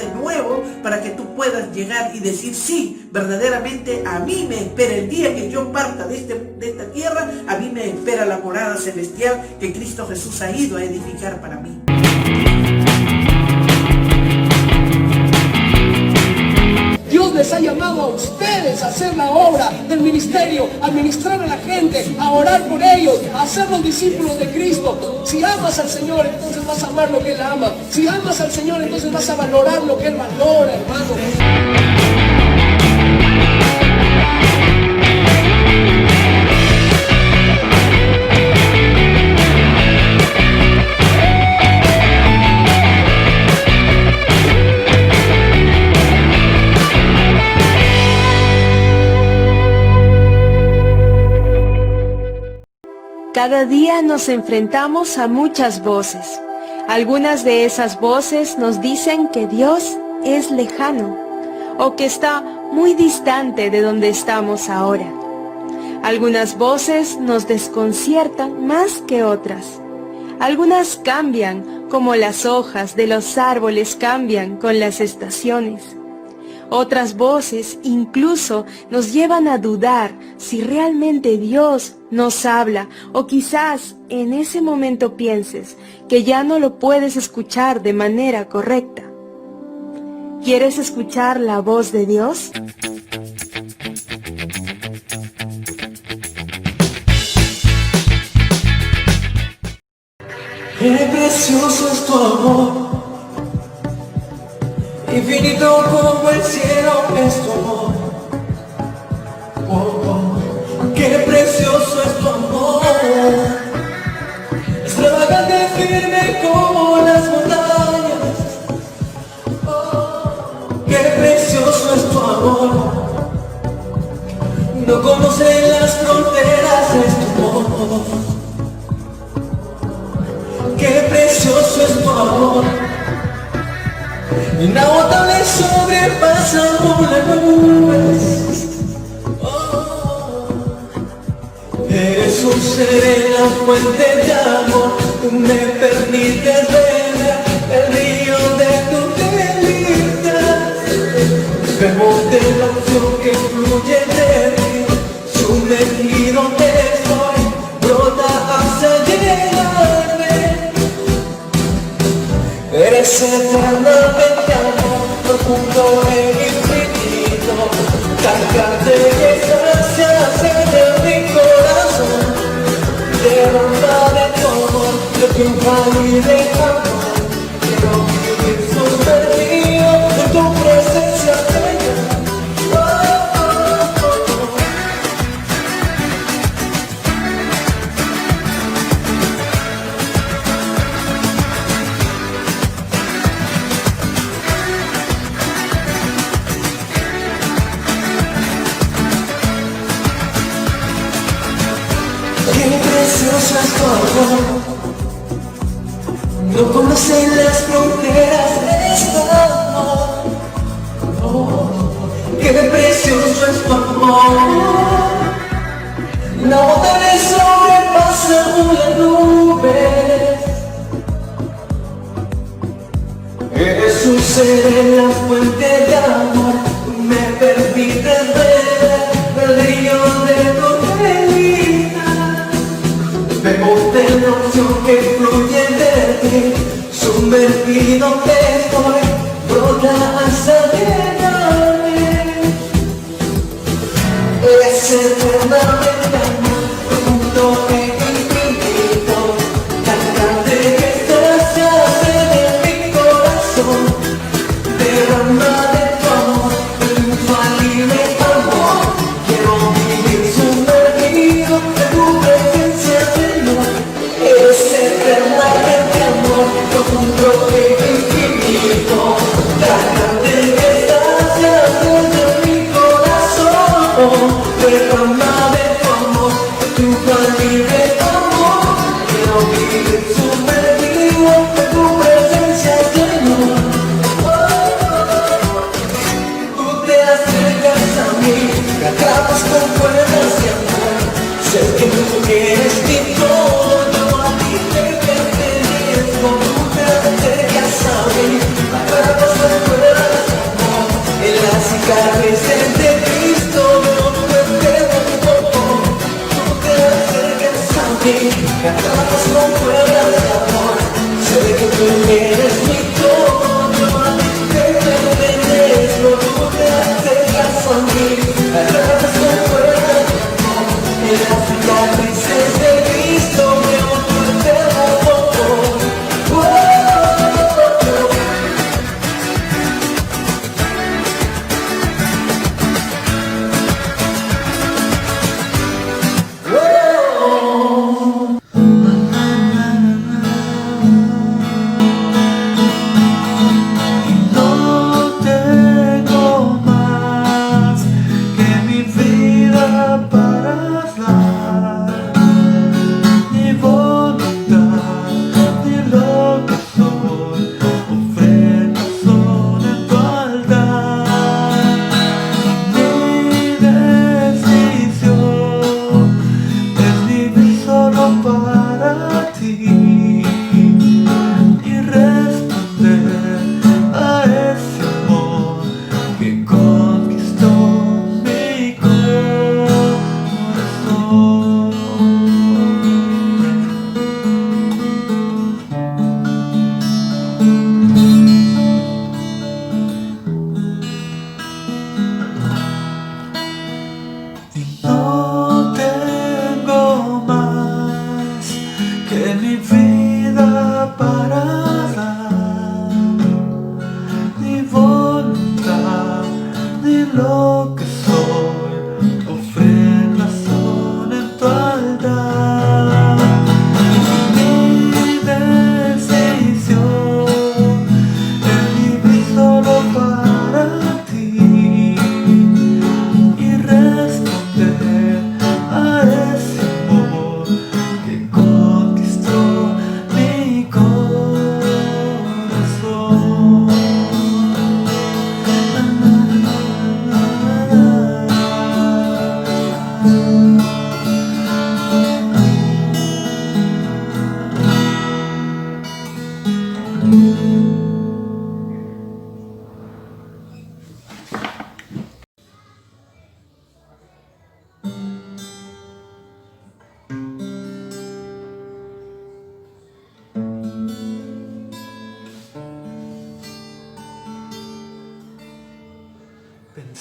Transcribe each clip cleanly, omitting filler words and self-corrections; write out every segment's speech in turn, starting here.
de nuevo para que tú puedas llegar y decir, sí, verdaderamente a mí me espera el día que yo parta de esta tierra, a mí me espera la morada celestial que Cristo Jesús ha ido a edificar para mí. Dios les ha llamado a ustedes a hacer la obra del ministerio, a ministrar a la gente, a orar por ellos, a ser los discípulos de Cristo. Si amas al Señor, entonces vas a amar lo que Él ama. Si amas al Señor, entonces vas a valorar lo que Él valora, hermano. Cada día nos enfrentamos a muchas voces. Algunas de esas voces nos dicen que Dios es lejano o que está muy distante de donde estamos ahora. Algunas voces nos desconciertan más que otras. Algunas cambian como las hojas de los árboles cambian con las estaciones. Otras voces incluso nos llevan a dudar si realmente Dios nos habla, o quizás en ese momento pienses que ya no lo puedes escuchar de manera correcta. ¿Quieres escuchar la voz de Dios? Qué precioso es tu amor, infinito como el cielo es tu amor. Oh, oh. Qué precioso es tu amor, extravagante, firme como las montañas. Oh, qué precioso es tu amor, no conoce las fronteras de tu amor. Qué precioso es tu amor, inagotable, sobrepasa las nubes. Oh, eres un ser en la fuente de amor, tú me permites ver el río de tu felicidad. Bebo de la opción que fluye de ti, sumergido estoy, brota hasta llenarme. Eres eternamente amor, profundo e infinito, cargante de gracias en mi corazón, derrama de tu amor, de tu infalible amor. Quiero vivir sumergido en tu presencia, Señor. Oh, oh, oh, oh. Qué precioso es tu amor, no conocen las fronteras de este amor. Oh, qué precioso es tu amor, la bondad sobrepasa las nubes. Eres un ser en la fuente de amor, me permites ver el río de tu felicidad. Bebo de la opción que fluye de ti, sumergido estoy, brota hasta llenarme. Es eternamente amor, profundo e infinito, cargante de gracias en mi corazón, derrama de tu amor, de tu infalible amor. Quiero vivir sumergido en tu presencia, Señor. Eres eternamente amor, profundo e infinito, cargante de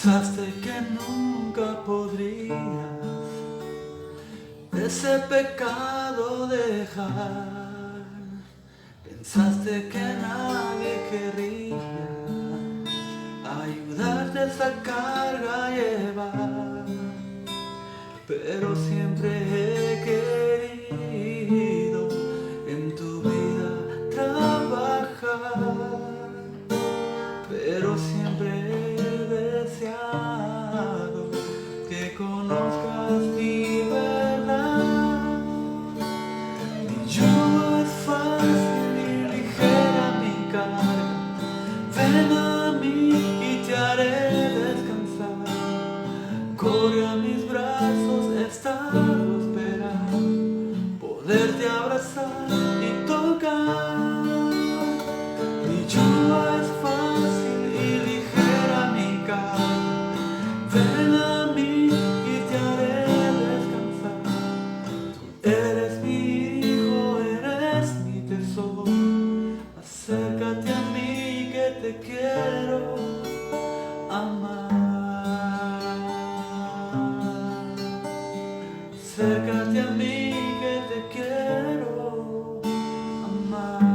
Pensaste que nunca podrías ese pecado dejar. Pensaste que nadie querría ayudarte a esa carga a llevar. Pero siempre he querido en tu vida trabajar. Pero siempre he deseado que conozcas mi verdad. Mi yugo es fácil y ligera mi carga. Ven a mí y te haré descansar. Corre a mis brazos, he estado esperando poderte abrazar y tocar. Mi yugo es fácil y ligera mi carga. Ven a mí y te haré descansar. Tú eres mi hijo, eres mi tesoro. Acércate a mí que te quiero amar. Acércate a mí que te quiero amar.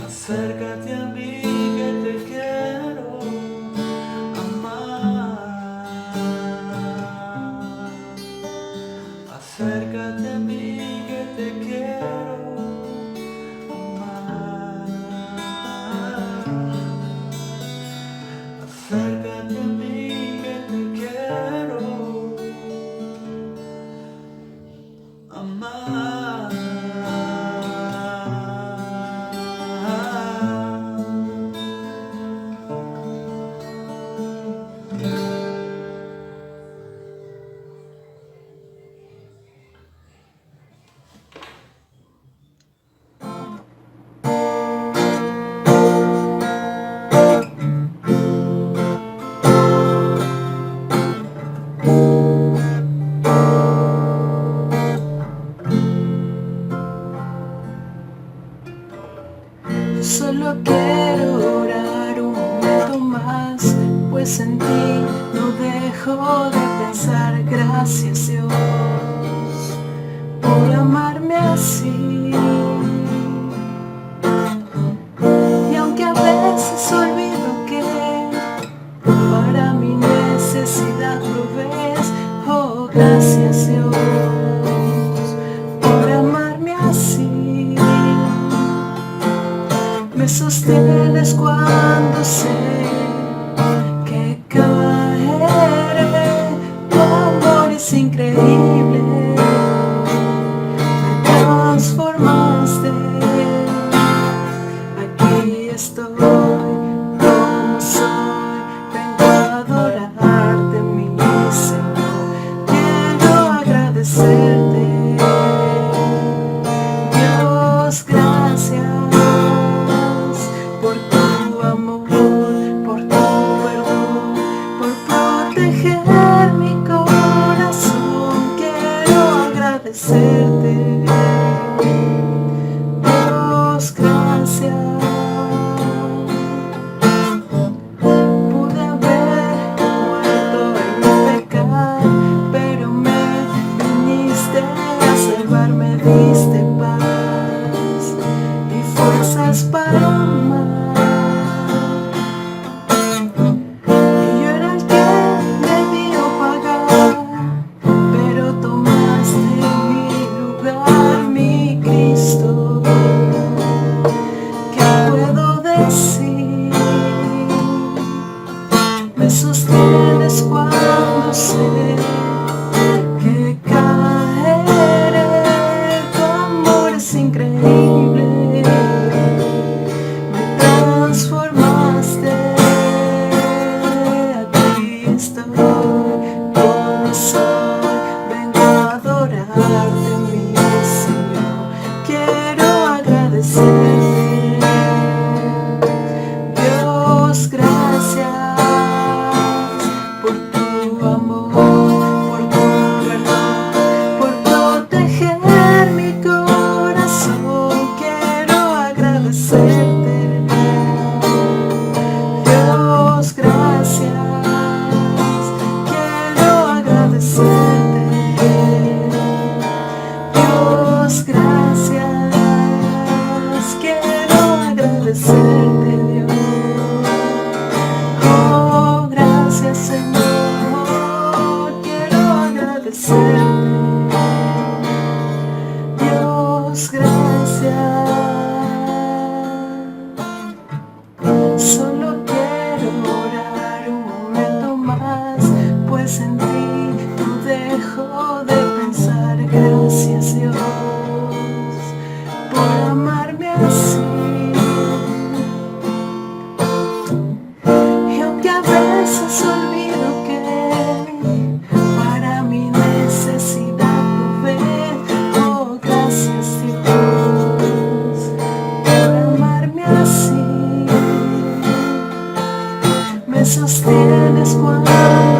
Acércate a mí que te quiero amar. Acércate a mí que te quiero amar. Acércate a mí que te quiero amar. Solo quiero orar un momento más, pues en ti no dejo de pensar. Gracias Dios por amarme así. Y aunque a veces olvido que para mi necesidad provees, oh gracias Dios por amarme así. Me sostienes cuando sé que caeré. Tu amor es increíble, me transformaste. Aquí estoy como soy, vengo a adorarte mi Señor. Quiero agradecerte, Dios, gracias por tu amor, por tu perdón, por proteger mi corazón. Quiero agradecerte, Dios, gracias. Dios, gracias, quiero agradecerte, Dios. Oh, gracias, Señor, quiero agradecerte. Dios, gracias. Solo quiero orar un momento más, pues en ti no dejo de pensar. Gracias, Dios, por amarme así. Y aunque a veces olvido que para mi necesidad provees, oh, gracias, Dios, por amarme así. Me sostienes cuando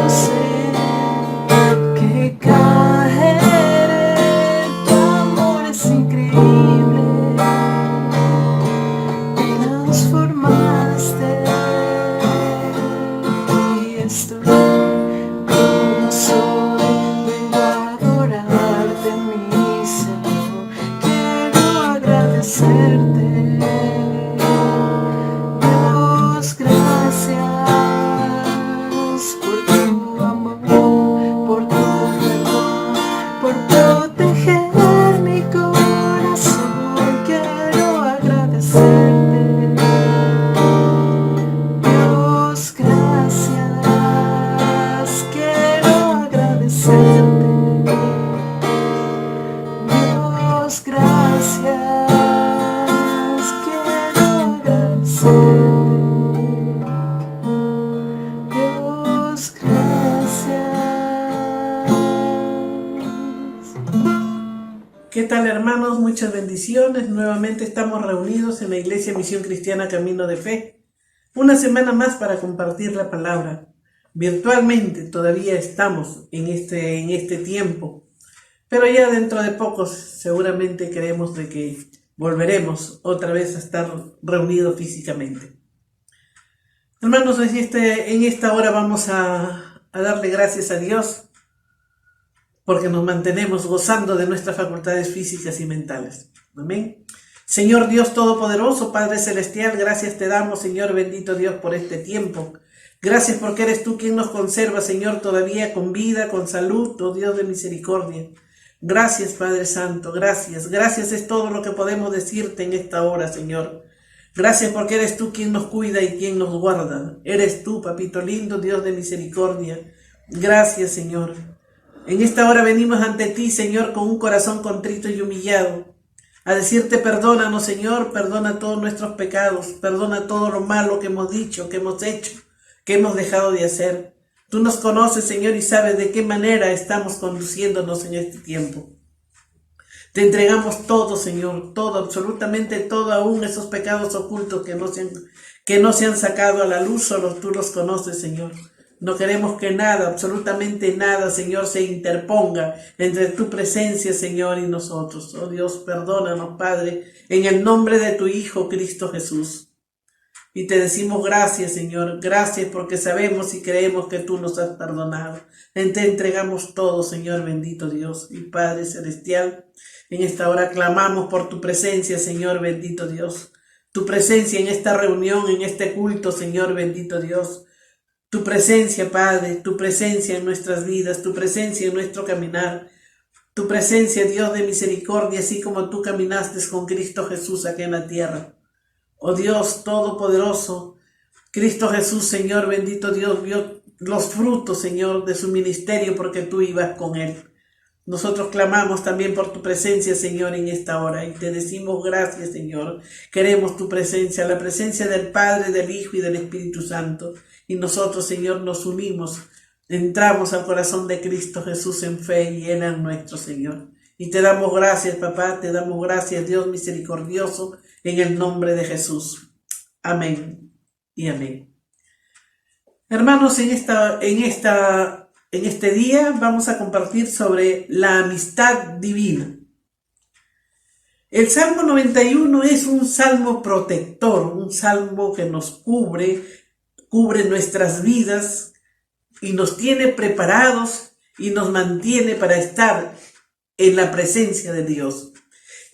sé que caeré. Tu amor es increíble, me transformaste y estoy como soy. Vengo a adorarte, mi Señor, quiero agradecerte. Dios, gracias por tu amor, por tu perdón, por proteger mi corazón. Quiero agradecerte. Dios, gracias, quiero agradecerte. Dios, gracias, quiero agradecerte. Dios, gracias. ¿Qué tal, hermanos? Muchas bendiciones. Nuevamente estamos reunidos en la Iglesia Misión Cristiana Camino de Fe. Una semana más para compartir la palabra. Virtualmente todavía estamos en este tiempo, pero ya dentro de pocos seguramente creemos de que volveremos otra vez a estar reunidos físicamente. Hermanos, en esta hora vamos a darle gracias a Dios porque nos mantenemos gozando de nuestras facultades físicas y mentales. Amén. Señor Dios Todopoderoso, Padre Celestial, gracias te damos, Señor bendito Dios, por este tiempo. Gracias porque eres tú quien nos conserva, Señor, todavía con vida, con salud, oh Dios de misericordia. Gracias, Padre Santo, gracias. Gracias es todo lo que podemos decirte en esta hora, Señor. Gracias porque eres tú quien nos cuida y quien nos guarda. Eres tú, Papito lindo, Dios de misericordia. Gracias, Señor. En esta hora venimos ante ti, Señor, con un corazón contrito y humillado, a decirte perdónanos, Señor, perdona todos nuestros pecados, perdona todo lo malo que hemos dicho, que hemos hecho, que hemos dejado de hacer. Tú nos conoces, Señor, y sabes de qué manera estamos conduciéndonos en este tiempo. Te entregamos todo, Señor, todo, absolutamente todo, aún esos pecados ocultos que no se han sacado a la luz, solo tú los conoces, Señor. No queremos que nada, absolutamente nada, Señor, se interponga entre tu presencia, Señor, y nosotros. Oh Dios, perdónanos, Padre, en el nombre de tu Hijo, Cristo Jesús. Y te decimos gracias, Señor, gracias porque sabemos y creemos que tú nos has perdonado. Te entregamos todo, Señor, bendito Dios y Padre Celestial. En esta hora clamamos por tu presencia, Señor, bendito Dios. Tu presencia en esta reunión, en este culto, Señor, bendito Dios. Tu presencia, Padre, tu presencia en nuestras vidas, tu presencia en nuestro caminar, tu presencia, Dios de misericordia, así como tú caminaste con Cristo Jesús aquí en la tierra. Oh Dios Todopoderoso, Cristo Jesús, Señor, bendito Dios, vio los frutos, Señor, de su ministerio porque tú ibas con él. Nosotros clamamos también por tu presencia, Señor, en esta hora y te decimos gracias, Señor. Queremos tu presencia, la presencia del Padre, del Hijo y del Espíritu Santo. Y nosotros, Señor, nos unimos, entramos al corazón de Cristo Jesús en fe y Él es nuestro Señor. Y te damos gracias, papá, te damos gracias, Dios misericordioso, en el nombre de Jesús. Amén y amén. Hermanos, en este día vamos a compartir sobre la amistad divina. El Salmo 91 es un salmo protector, un salmo que nos cubre nuestras vidas y nos tiene preparados y nos mantiene para estar en la presencia de Dios.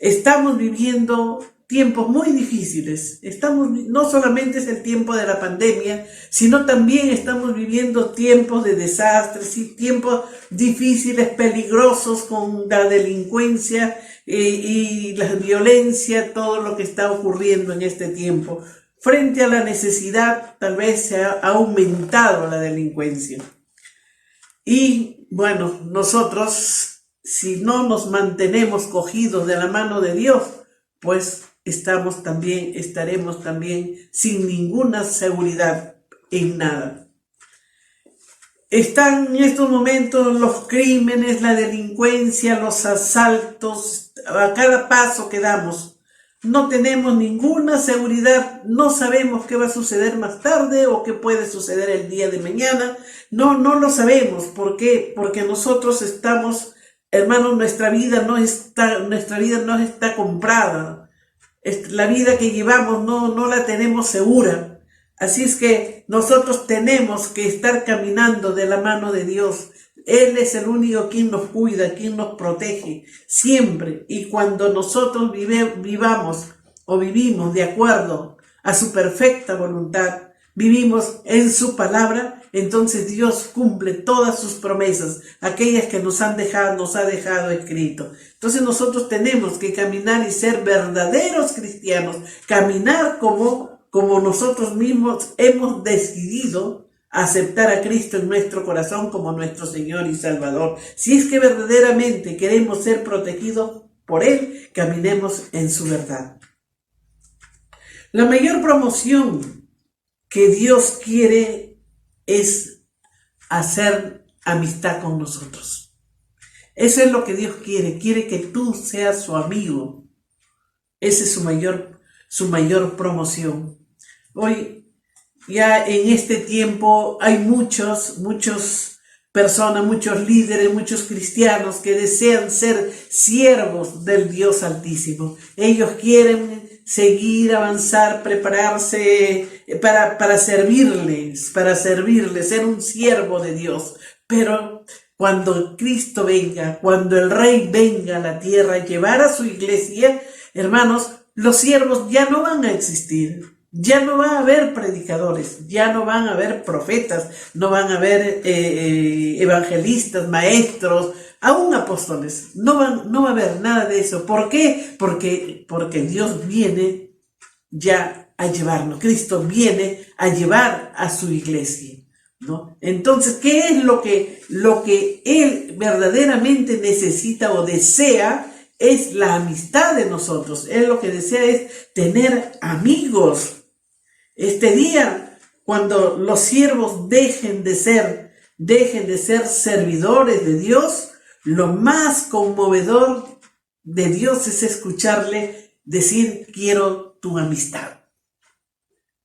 Estamos viviendo tiempos muy difíciles. No solamente es el tiempo de la pandemia, sino también estamos viviendo tiempos de desastres y tiempos difíciles, peligrosos, con la delincuencia y la violencia, todo lo que está ocurriendo en este tiempo. Frente a la necesidad, tal vez se ha aumentado la delincuencia. Y bueno, nosotros, si no nos mantenemos cogidos de la mano de Dios, pues estaremos también sin ninguna seguridad en nada. Están en estos momentos los crímenes, la delincuencia, los asaltos, a cada paso que damos. No tenemos ninguna seguridad, no sabemos qué va a suceder más tarde o qué puede suceder el día de mañana. No lo sabemos. ¿Por qué? Porque nosotros estamos, hermanos, nuestra vida no está comprada. La vida que llevamos no la tenemos segura. Así es que nosotros tenemos que estar caminando de la mano de Dios. Él es el único quien nos cuida, quien nos protege siempre. Y cuando nosotros vivimos de acuerdo a su perfecta voluntad, vivimos en su palabra, entonces Dios cumple todas sus promesas, aquellas que nos ha dejado escrito. Entonces nosotros tenemos que caminar y ser verdaderos cristianos, caminar como nosotros mismos hemos decidido aceptar a Cristo en nuestro corazón como nuestro Señor y Salvador. Si es que verdaderamente queremos ser protegidos por Él, caminemos en su verdad. La mayor promoción que Dios quiere es hacer amistad con nosotros. Eso es lo que Dios quiere que tú seas su amigo. Esa es su mayor promoción. Hoy, ya en este tiempo, hay muchas personas, muchos líderes, muchos cristianos que desean ser siervos del Dios Altísimo. Ellos quieren seguir, avanzar, prepararse para servirle, ser un siervo de Dios. Pero cuando Cristo venga, cuando el Rey venga a la tierra a llevar a su iglesia, hermanos, los siervos ya no van a existir. Ya no va a haber predicadores, ya no van a haber profetas, no van a haber evangelistas, maestros, aún apóstoles. No va a haber nada de eso. ¿Por qué? Porque Dios viene ya a llevarnos. Cristo viene a llevar a su iglesia, ¿no? Entonces, ¿qué es lo que Él verdaderamente necesita o desea? Es la amistad de nosotros. Él lo que desea es tener amigos. Este día, cuando los siervos dejen de ser servidores de Dios, lo más conmovedor de Dios es escucharle decir: quiero tu amistad.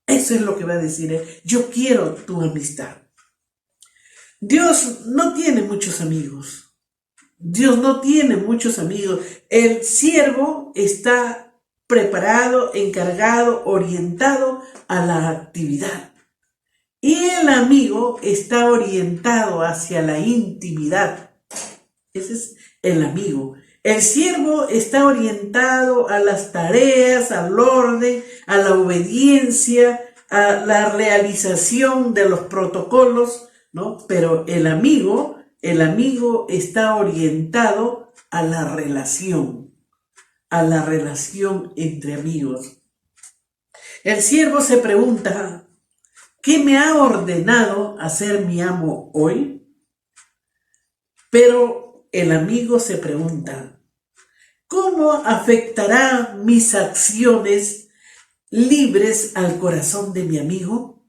Eso es lo que va a decir él: yo quiero tu amistad. Dios no tiene muchos amigos. Dios no tiene muchos amigos. El siervo está preparado, encargado, orientado a la actividad. Y el amigo está orientado hacia la intimidad. Ese es el amigo. El siervo está orientado a las tareas, al orden, a la obediencia, a la realización de los protocolos, ¿no? Pero el amigo está orientado a la relación entre amigos. El siervo se pregunta: ¿qué me ha ordenado hacer mi amo hoy? Pero el amigo se pregunta: ¿cómo afectará mis acciones libres al corazón de mi amigo?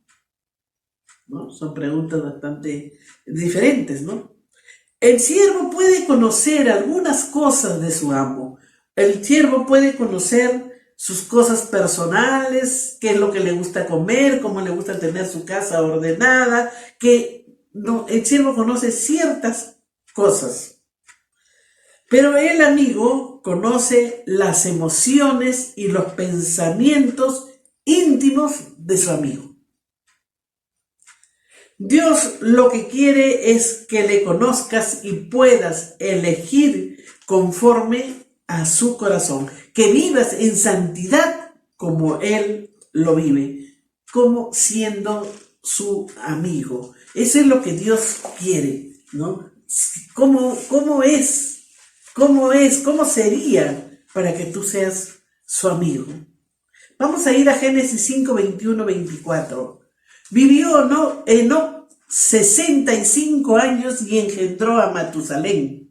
¿No? Son preguntas bastante diferentes, ¿no? El siervo puede conocer algunas cosas de su amo. El siervo puede conocer sus cosas personales, qué es lo que le gusta comer, cómo le gusta tener su casa ordenada, el siervo conoce ciertas cosas. Pero el amigo conoce las emociones y los pensamientos íntimos de su amigo. Dios lo que quiere es que le conozcas y puedas elegir conforme a su corazón, que vivas en santidad como Él lo vive, como siendo su amigo. Eso es lo que Dios quiere, ¿no? ¿Cómo es? ¿Cómo sería para que tú seas su amigo? Vamos a ir a Génesis 5, 21, 24. Vivió Enoc 65 años y engendró a Matusalén.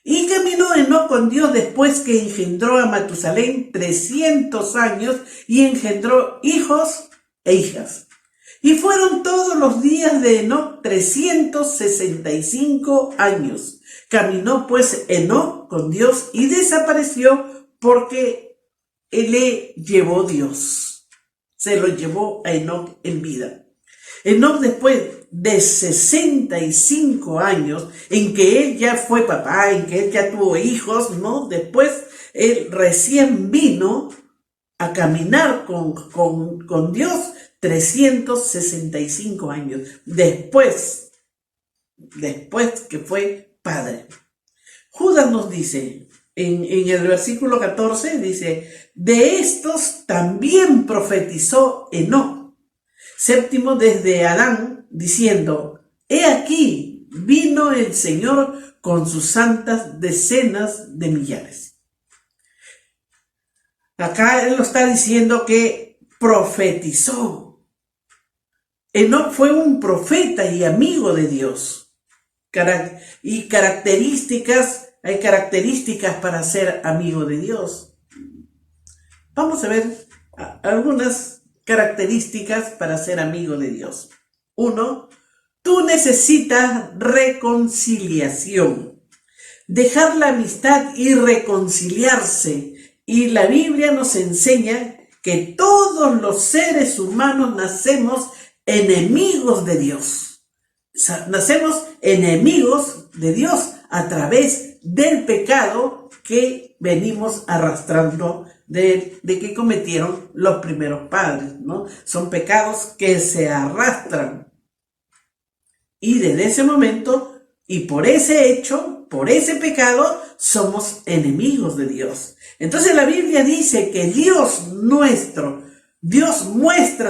Y caminó Enoc con Dios después que engendró a Matusalén 300 años y engendró hijos e hijas. Y fueron todos los días de Enoc 365 años. Caminó pues Enoc con Dios y desapareció porque le llevó Dios. Se lo llevó a Enoc en vida. Enoc, después de 65 años, en que él ya fue papá, en que él ya tuvo hijos, ¿no? Después él recién vino a caminar con Dios 365 años. Después que fue padre. Judas nos dice, en el versículo 14, dice, de estos también profetizó Enoc, séptimo desde Adán, diciendo, he aquí, vino el Señor con sus santas decenas de millares. Acá él lo está diciendo que profetizó. Enoc fue un profeta y amigo de Dios. Y hay características para ser amigo de Dios. Vamos a ver algunas características para ser amigo de Dios. 1. Tú necesitas reconciliación. Dejar la amistad y reconciliarse. Y la Biblia nos enseña que todos los seres humanos nacemos enemigos de Dios. Nacemos enemigos de Dios a través del pecado que venimos arrastrando de que cometieron los primeros padres, ¿no? Son pecados que se arrastran. Y desde ese momento, y por ese hecho, por ese pecado, somos enemigos de Dios. Entonces la Biblia dice que Dios muestra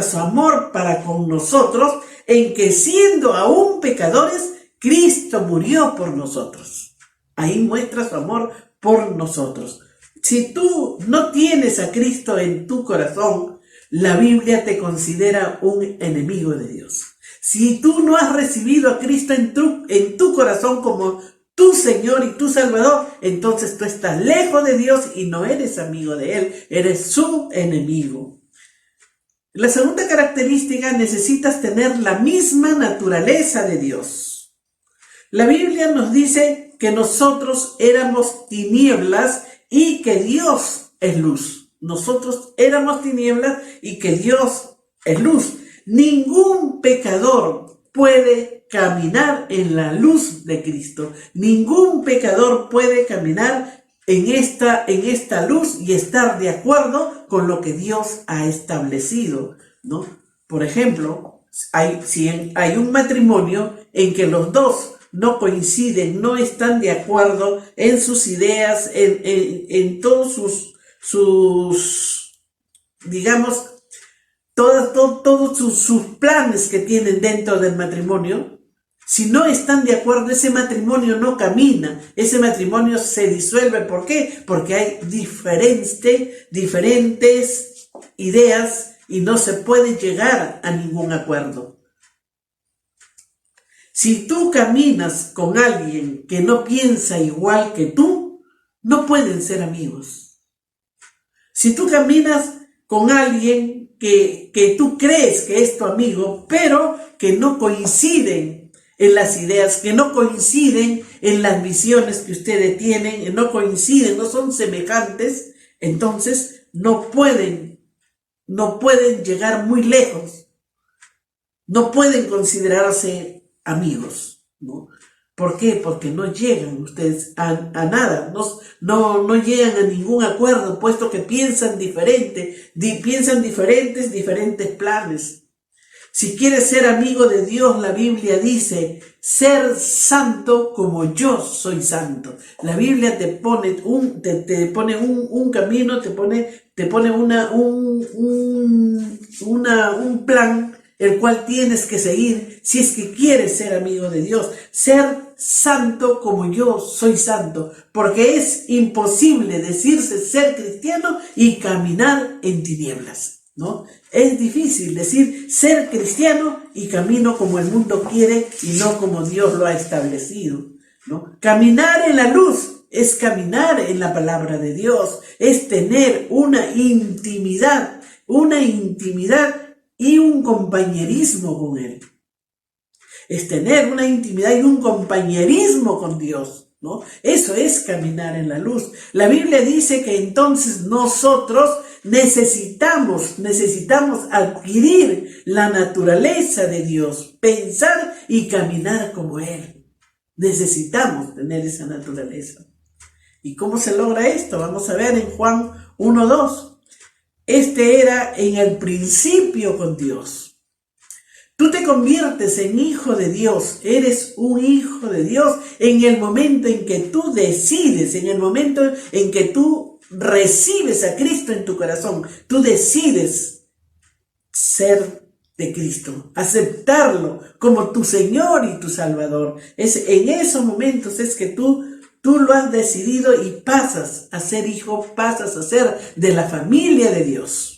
su amor para con nosotros en que siendo aún pecadores, Cristo murió por nosotros. Ahí muestra su amor por nosotros. Si tú no tienes a Cristo en tu corazón, la Biblia te considera un enemigo de Dios. Si tú no has recibido a Cristo en tu corazón como tu Señor y tu Salvador, entonces tú estás lejos de Dios y no eres amigo de Él, eres su enemigo. La segunda característica, necesitas tener la misma naturaleza de Dios. La Biblia nos dice que nosotros éramos tinieblas y que Dios es luz. Nosotros éramos tinieblas y que Dios es luz. Ningún pecador puede caminar en la luz de Cristo. Ningún pecador puede caminar en esta luz y estar de acuerdo con lo que Dios ha establecido, ¿no? Por ejemplo, si hay un matrimonio en que los dos no coinciden, no están de acuerdo en sus ideas, en todos sus digamos, todos sus planes que tienen dentro del matrimonio. Si no están de acuerdo, ese matrimonio no camina, ese matrimonio se disuelve. ¿Por qué? Porque hay diferentes ideas y no se puede llegar a ningún acuerdo. Si tú caminas con alguien que no piensa igual que tú, no pueden ser amigos. Si tú caminas con alguien que tú crees que es tu amigo, pero que no coinciden en las ideas, que no coinciden en las visiones que ustedes tienen, no coinciden, no son semejantes, entonces no pueden llegar muy lejos, no pueden considerarse amigos, ¿no? ¿Por qué? Porque no llegan ustedes a nada, no llegan a ningún acuerdo, puesto que piensan diferentes planes. Si quieres ser amigo de Dios, la Biblia dice, ser santo como yo soy santo. La Biblia te pone un camino, te pone un plan, el cual tienes que seguir si es que quieres ser amigo de Dios. Ser santo como yo soy santo, porque es imposible decirse ser cristiano y caminar en tinieblas, ¿no? Es difícil decir ser cristiano y camino como el mundo quiere y no como Dios lo ha establecido, ¿no? Caminar en la luz es caminar en la palabra de Dios, es tener una intimidad y un compañerismo con Él. Es tener una intimidad y un compañerismo con Dios, ¿no? Eso es caminar en la luz. La Biblia dice que entonces nosotros necesitamos adquirir la naturaleza de Dios, pensar y caminar como Él. Necesitamos tener esa naturaleza. ¿Y cómo se logra esto? Vamos a ver en Juan 1:2. Este era en el principio con Dios. Tú te conviertes en hijo de Dios, eres un hijo de Dios en el momento en que tú decides, en el momento en que tú recibes a Cristo en tu corazón. Tú decides ser de Cristo, aceptarlo como tu Señor y tu Salvador. En esos momentos es que tú lo has decidido y pasas a ser hijo, pasas a ser de la familia de Dios.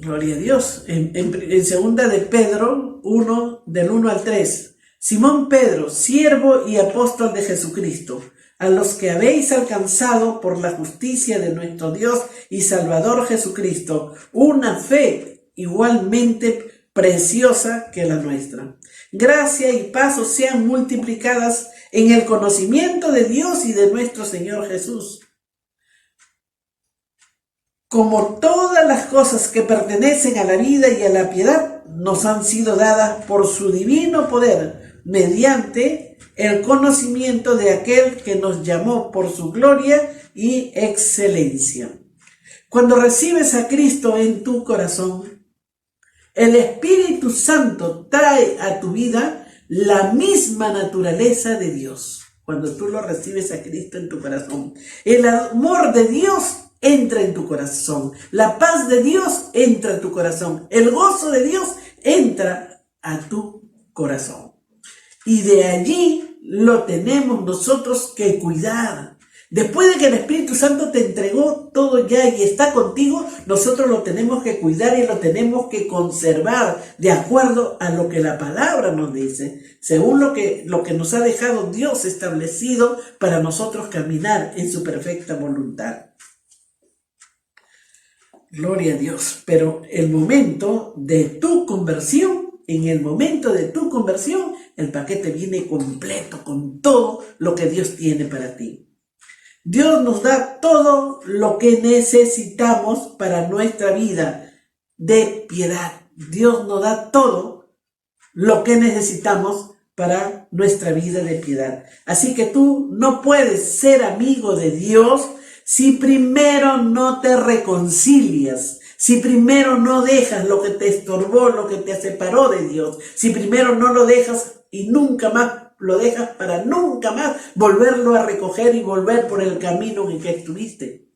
Gloria a Dios. En segunda de Pedro 1, del 1 al 3. Simón Pedro, siervo y apóstol de Jesucristo, a los que habéis alcanzado por la justicia de nuestro Dios y Salvador Jesucristo, una fe igualmente preciosa que la nuestra. Gracia y paz os sean multiplicadas en el conocimiento de Dios y de nuestro Señor Jesús. Como todas las cosas que pertenecen a la vida y a la piedad nos han sido dadas por su divino poder, mediante el conocimiento de aquel que nos llamó por su gloria y excelencia. Cuando recibes a Cristo en tu corazón, el Espíritu Santo trae a tu vida la misma naturaleza de Dios. Cuando tú lo recibes a Cristo en tu corazón, el amor de Dios entra en tu corazón, la paz de Dios entra en tu corazón, el gozo de Dios entra a tu corazón. Y de allí lo tenemos nosotros que cuidar. Después de que el Espíritu Santo te entregó todo ya y está contigo, nosotros lo tenemos que cuidar y lo tenemos que conservar de acuerdo a lo que la palabra nos dice, según lo que nos ha dejado Dios establecido para nosotros caminar en su perfecta voluntad. Gloria a Dios. Pero el momento de tu conversión, el paquete viene completo con todo lo que Dios tiene para ti. Dios nos da todo lo que necesitamos para nuestra vida de piedad. Dios nos da todo lo que necesitamos para nuestra vida de piedad. Así que tú no puedes ser amigo de Dios si primero no te reconcilias, si primero no dejas lo que te estorbó, lo que te separó de Dios, si primero no lo dejas y nunca más lo dejas para nunca más volverlo a recoger y volver por el camino en que estuviste.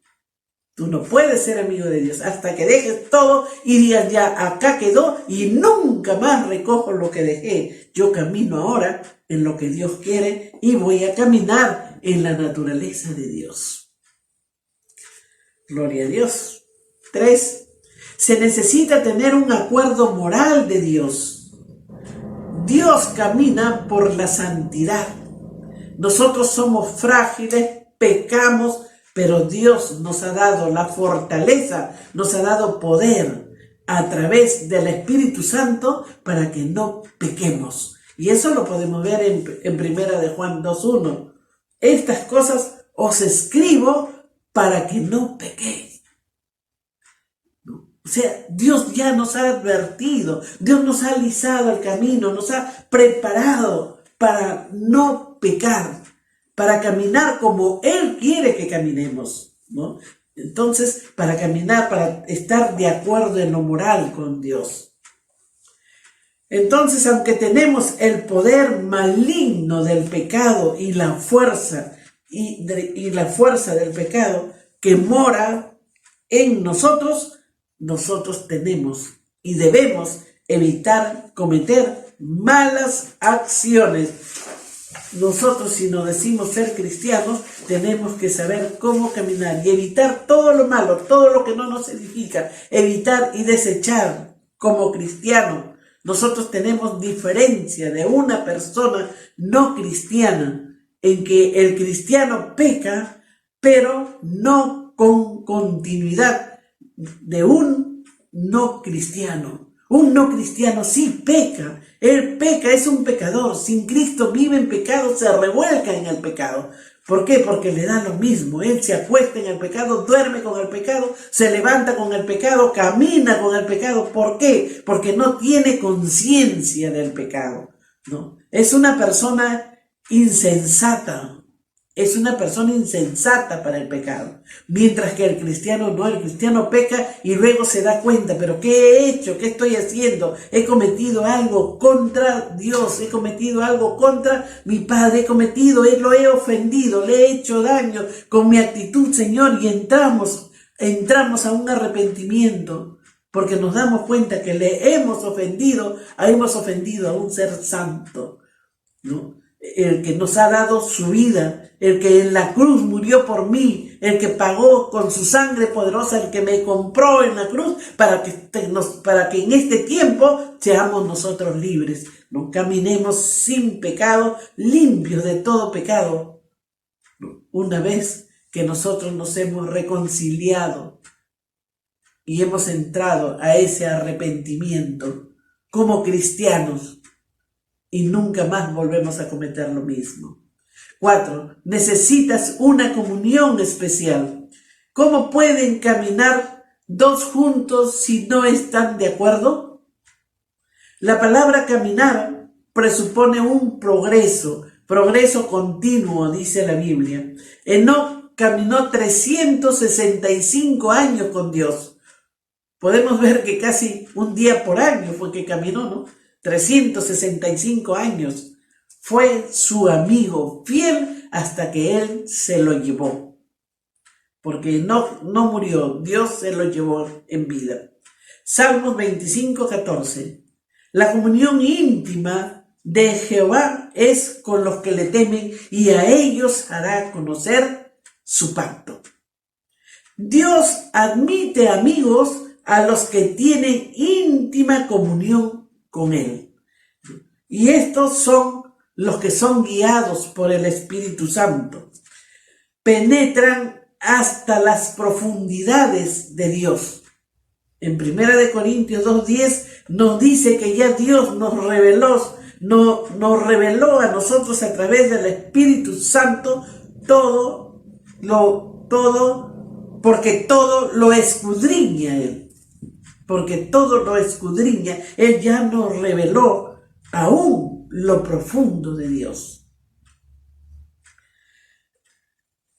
Tú no puedes ser amigo de Dios hasta que dejes todo y digas ya, acá quedó y nunca más recojo lo que dejé. Yo camino ahora en lo que Dios quiere y voy a caminar en la naturaleza de Dios. Gloria a Dios. 3. Se necesita tener un acuerdo moral de Dios. Dios camina por la santidad. Nosotros somos frágiles, pecamos, pero Dios nos ha dado la fortaleza, nos ha dado poder a través del Espíritu Santo para que no pequemos. Y eso lo podemos ver en Primera de Juan 2:1. Estas cosas os escribo para que no pequéis. O sea, Dios ya nos ha advertido, Dios nos ha alisado el camino, nos ha preparado para no pecar, para caminar como Él quiere que caminemos, ¿no? Entonces, para caminar, para estar de acuerdo en lo moral con Dios. Entonces, aunque tenemos el poder maligno del pecado y la fuerza del pecado que mora en nosotros, nosotros tenemos y debemos evitar cometer malas acciones. Nosotros, si nos decimos ser cristianos, tenemos que saber cómo caminar y evitar todo lo malo, todo lo que no nos edifica, evitar y desechar como cristiano. Nosotros tenemos diferencia de una persona no cristiana, en que el cristiano peca, pero no con continuidad de un no cristiano. Un no cristiano sí peca, él peca, es un pecador, sin Cristo vive en pecado, se revuelca en el pecado. ¿Por qué? Porque le da lo mismo, él se acuesta en el pecado, duerme con el pecado, se levanta con el pecado, camina con el pecado. ¿Por qué? Porque no tiene conciencia del pecado, ¿no? Es una persona insensata. Es una persona insensata para el pecado. Mientras que el cristiano no, el cristiano peca y luego se da cuenta, pero ¿qué he hecho? ¿Qué estoy haciendo? He cometido algo contra Dios, he cometido algo contra mi Padre, lo he ofendido, le he hecho daño con mi actitud, Señor, y entramos a un arrepentimiento, porque nos damos cuenta que le hemos ofendido a un ser santo, ¿no? El que nos ha dado su vida, el que en la cruz murió por mí, el que pagó con su sangre poderosa, el que me compró en la cruz para que en este tiempo seamos nosotros libres, no caminemos sin pecado, limpios de todo pecado. Una vez que nosotros nos hemos reconciliado y hemos entrado a ese arrepentimiento como cristianos, y nunca más volvemos a cometer lo mismo. 4. Necesitas una comunión especial. ¿Cómo pueden caminar dos juntos si no están de acuerdo? La palabra caminar presupone un progreso continuo, dice la Biblia. Enoc caminó 365 años con Dios. Podemos ver que casi un día por año fue que caminó, ¿no? 365 años. Fue su amigo fiel hasta que él se lo llevó. Porque no murió, Dios se lo llevó en vida. Salmos 25:14. La comunión íntima de Jehová es con los que le temen y a ellos hará conocer su pacto. Dios admite amigos a los que tienen íntima comunión con él. Y estos son los que son guiados por el Espíritu Santo. Penetran hasta las profundidades de Dios. En 1 Corintios 2:10 nos dice que ya Dios nos reveló a nosotros a través del Espíritu Santo porque todo lo escudriña él. Porque todo lo escudriña, él ya nos reveló aún lo profundo de Dios.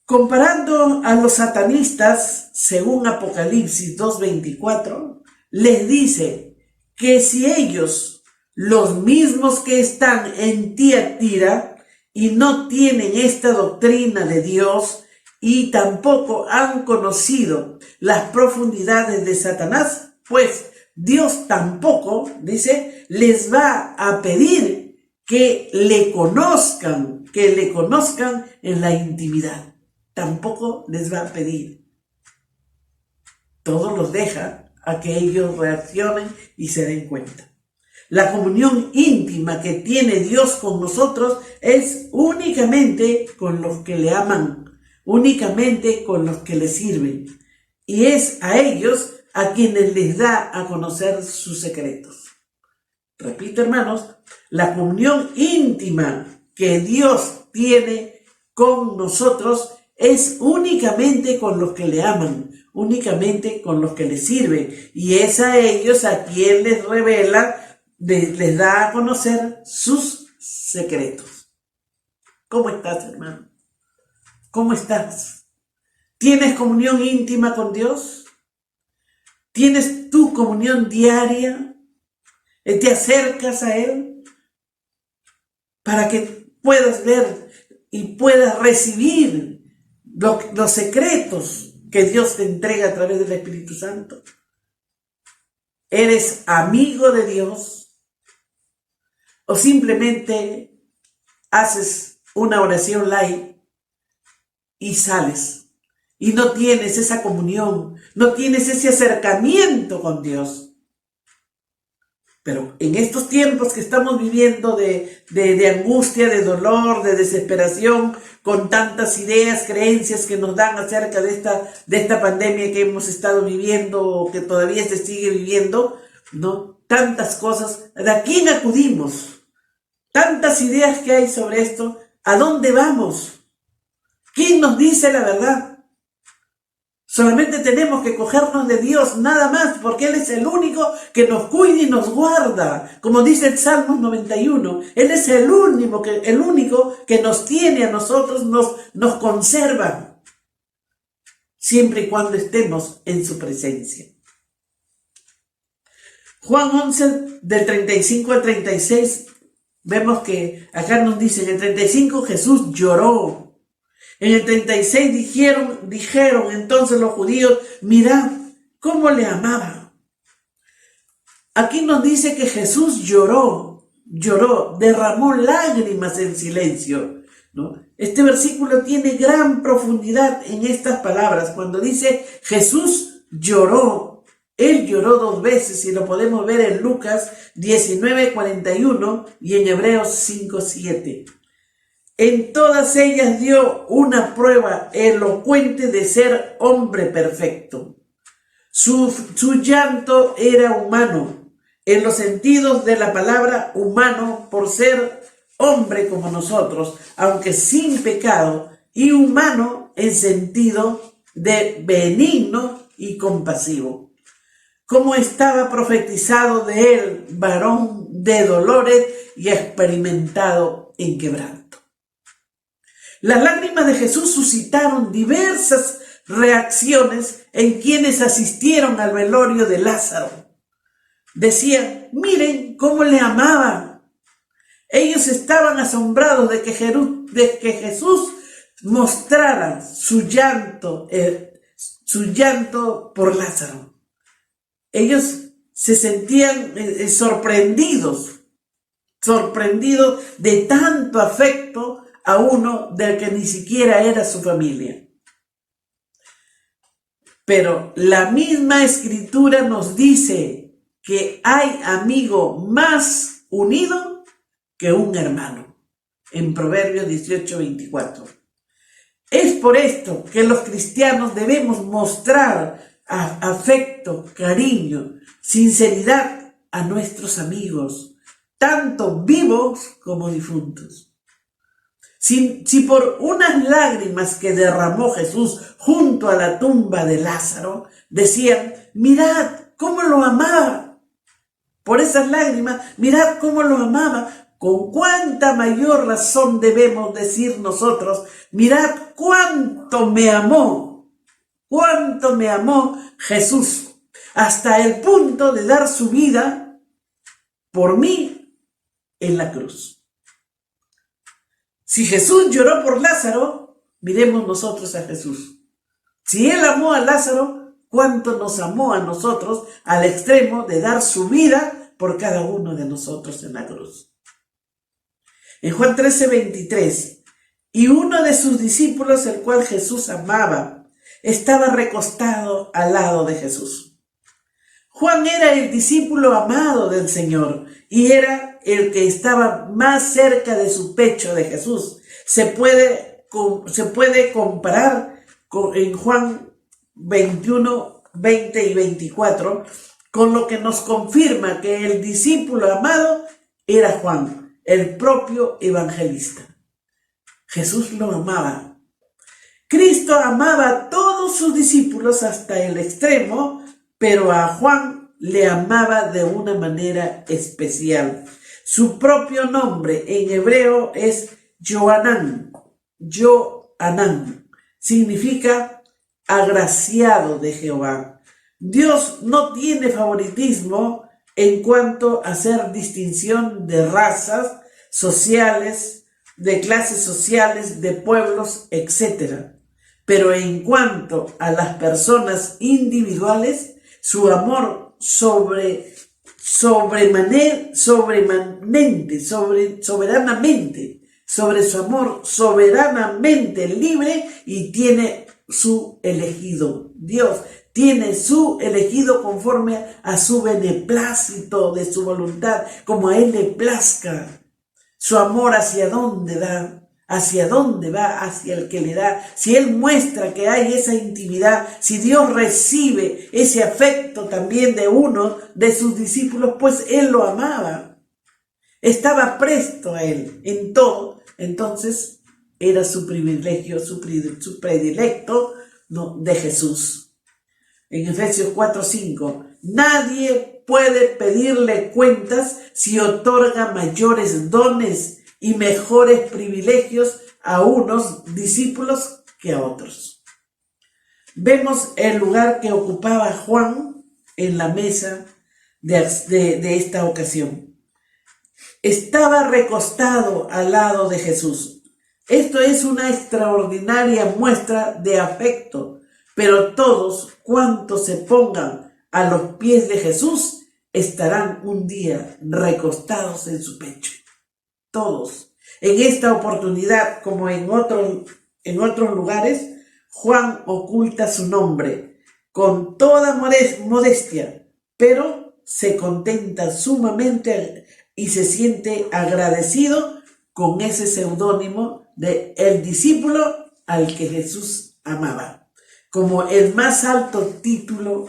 Comparando a los satanistas, según Apocalipsis 2:24, les dice que si ellos, los mismos que están en Tiatira, y no tienen esta doctrina de Dios, y tampoco han conocido las profundidades de Satanás, pues Dios tampoco, dice, les va a pedir que le conozcan en la intimidad. Tampoco les va a pedir. Todo los deja a que ellos reaccionen y se den cuenta. La comunión íntima que tiene Dios con nosotros es únicamente con los que le aman, únicamente con los que le sirven. Y es a ellos a quienes les da a conocer sus secretos. Repito, hermanos, la comunión íntima que Dios tiene con nosotros es únicamente con los que le aman, únicamente con los que le sirven, y es a ellos a quien les revela, les da a conocer sus secretos. ¿Cómo estás, hermano? ¿Cómo estás? ¿Tienes comunión íntima con Dios? ¿Tienes tu comunión diaria? ¿Te acercas a Él para que puedas ver y puedas recibir los secretos que Dios te entrega a través del Espíritu Santo? ¿Eres amigo de Dios? ¿O simplemente haces una oración light y sales? Y no tienes esa comunión, no tienes ese acercamiento con Dios. Pero en estos tiempos que estamos viviendo de angustia, de dolor, de desesperación, con tantas ideas, creencias que nos dan acerca de esta pandemia que hemos estado viviendo o que todavía se sigue viviendo, ¿no? Tantas cosas. ¿A quién acudimos? Tantas ideas que hay sobre esto. ¿A dónde vamos? ¿Quién nos dice la verdad? Solamente tenemos que cogernos de Dios, nada más, porque Él es el único que nos cuida y nos guarda. Como dice el Salmo 91, Él es el único que nos tiene a nosotros, nos conserva, siempre y cuando estemos en su presencia. Juan 11, del 35 al 36, vemos que acá nos dice, en el 35 Jesús lloró. En el 36 dijeron entonces los judíos, mirad cómo le amaba. Aquí nos dice que Jesús lloró, derramó lágrimas en silencio, ¿no? Este versículo tiene gran profundidad en estas palabras. Cuando dice Jesús lloró, Él lloró 2 veces y lo podemos ver en Lucas 19:41 y en Hebreos 5:7. En todas ellas dio una prueba elocuente de ser hombre perfecto. Su llanto era humano, en los sentidos de la palabra humano, por ser hombre como nosotros, aunque sin pecado, y humano en sentido de benigno y compasivo. Como estaba profetizado de él, varón de dolores y experimentado en quebranto. Las lágrimas de Jesús suscitaron diversas reacciones en quienes asistieron al velorio de Lázaro. Decían, miren cómo le amaba. Ellos estaban asombrados de que Jesús mostrara su llanto por Lázaro. Ellos se sentían sorprendidos de tanto afecto a uno del que ni siquiera era su familia. Pero la misma Escritura nos dice que hay amigo más unido que un hermano, en Proverbios 18:24. Es por esto que los cristianos debemos mostrar afecto, cariño, sinceridad a nuestros amigos, tanto vivos como difuntos. Si por unas lágrimas que derramó Jesús junto a la tumba de Lázaro, decían, mirad cómo lo amaba. Por esas lágrimas, mirad cómo lo amaba. Con cuánta mayor razón debemos decir nosotros, mirad cuánto me amó Jesús, hasta el punto de dar su vida por mí en la cruz. Si Jesús lloró por Lázaro, miremos nosotros a Jesús. Si Él amó a Lázaro, ¿cuánto nos amó a nosotros al extremo de dar su vida por cada uno de nosotros en la cruz? En Juan 13:23, y uno de sus discípulos, el cual Jesús amaba, estaba recostado al lado de Jesús. Juan era el discípulo amado del Señor y era el que estaba más cerca de su pecho de Jesús. Se puede comparar en Juan 21, 20 y 24 con lo que nos confirma que el discípulo amado era Juan, el propio evangelista. Jesús lo amaba. Cristo amaba a todos sus discípulos hasta el extremo, pero a Juan le amaba de una manera especial. Su propio nombre en hebreo es Johanán. Significa agraciado de Jehová. Dios no tiene favoritismo en cuanto a hacer distinción de razas sociales, de clases sociales, de pueblos, etc. Pero en cuanto a las personas individuales, su amor sobre su amor soberanamente libre, y tiene su elegido. Dios tiene su elegido conforme a su beneplácito de su voluntad, como a Él le plazca. Su amor hacia dónde da, hacia dónde va, hacia el que le da. Si Él muestra que hay esa intimidad, si Dios recibe ese afecto también de uno de sus discípulos, pues Él lo amaba. Estaba presto a Él en todo. Entonces era su privilegio, su predilecto, ¿no?, de Jesús. En Efesios 4:5, nadie puede pedirle cuentas si otorga mayores dones y mejores privilegios a unos discípulos que a otros. Vemos el lugar que ocupaba Juan en la mesa de esta ocasión. Estaba recostado al lado de Jesús. Esto es una extraordinaria muestra de afecto, pero todos cuantos se pongan a los pies de Jesús estarán un día recostados en su pecho. Todos. En esta oportunidad, como en otros lugares, Juan oculta su nombre con toda modestia, pero se contenta sumamente y se siente agradecido con ese seudónimo de el discípulo al que Jesús amaba, como el más alto título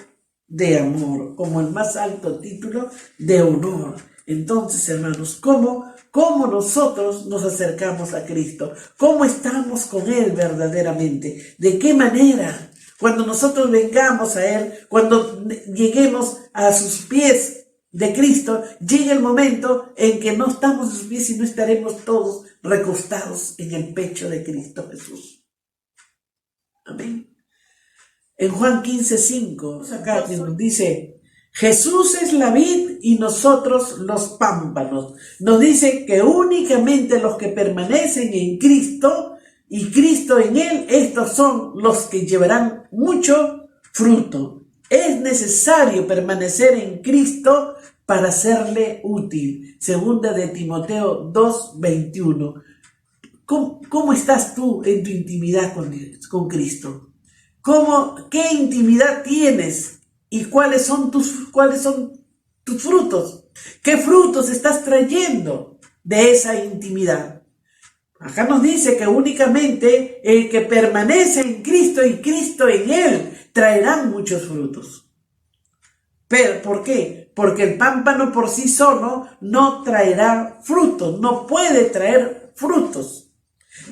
de amor, como el más alto título de honor. Entonces, hermanos, ¿cómo nosotros nos acercamos a Cristo? ¿Cómo estamos con Él verdaderamente? ¿De qué manera? Cuando nosotros vengamos a Él, cuando lleguemos a sus pies de Cristo, llega el momento en que no estamos a sus pies, sino estaremos todos recostados en el pecho de Cristo Jesús. Amén. En Juan 15:5, acá nos dice, Jesús es la vid y nosotros los pámpanos. Nos dice que únicamente los que permanecen en Cristo y Cristo en Él, estos son los que llevarán mucho fruto. Es necesario permanecer en Cristo para serle útil. Segunda de Timoteo 2:21. ¿Cómo estás tú en tu intimidad con Cristo? ¿Qué intimidad tienes? ¿Y cuáles son tus frutos? ¿Qué frutos estás trayendo de esa intimidad? Acá nos dice que únicamente el que permanece en Cristo y Cristo en Él traerán muchos frutos. ¿Pero por qué? Porque el pámpano por sí solo no traerá frutos, no puede traer frutos.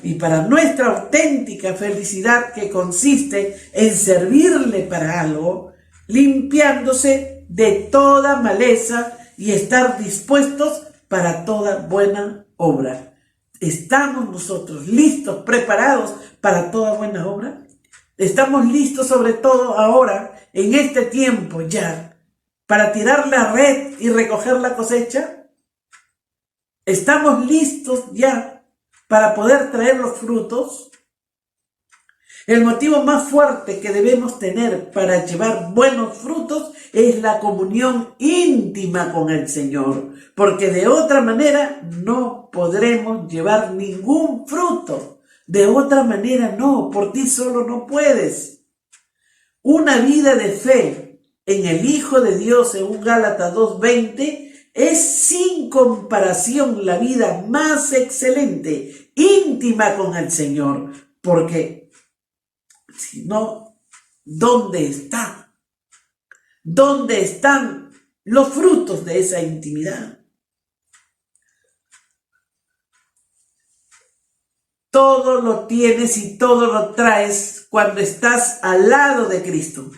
Y para nuestra auténtica felicidad, que consiste en servirle para algo, limpiándose de toda maleza y estar dispuestos para toda buena obra. ¿Estamos nosotros listos, preparados para toda buena obra? ¿Estamos listos, sobre todo ahora, en este tiempo ya, para tirar la red y recoger la cosecha? ¿Estamos listos ya para poder traer los frutos? El motivo más fuerte que debemos tener para llevar buenos frutos es la comunión íntima con el Señor, porque de otra manera no podremos llevar ningún fruto. De otra manera no, por ti solo no puedes. Una vida de fe en el Hijo de Dios, según Gálatas 2:20, es sin comparación la vida más excelente, íntima con el Señor, porque si no, ¿dónde está? ¿Dónde están los frutos de esa intimidad? Todo lo tienes y todo lo traes cuando estás al lado de Cristo.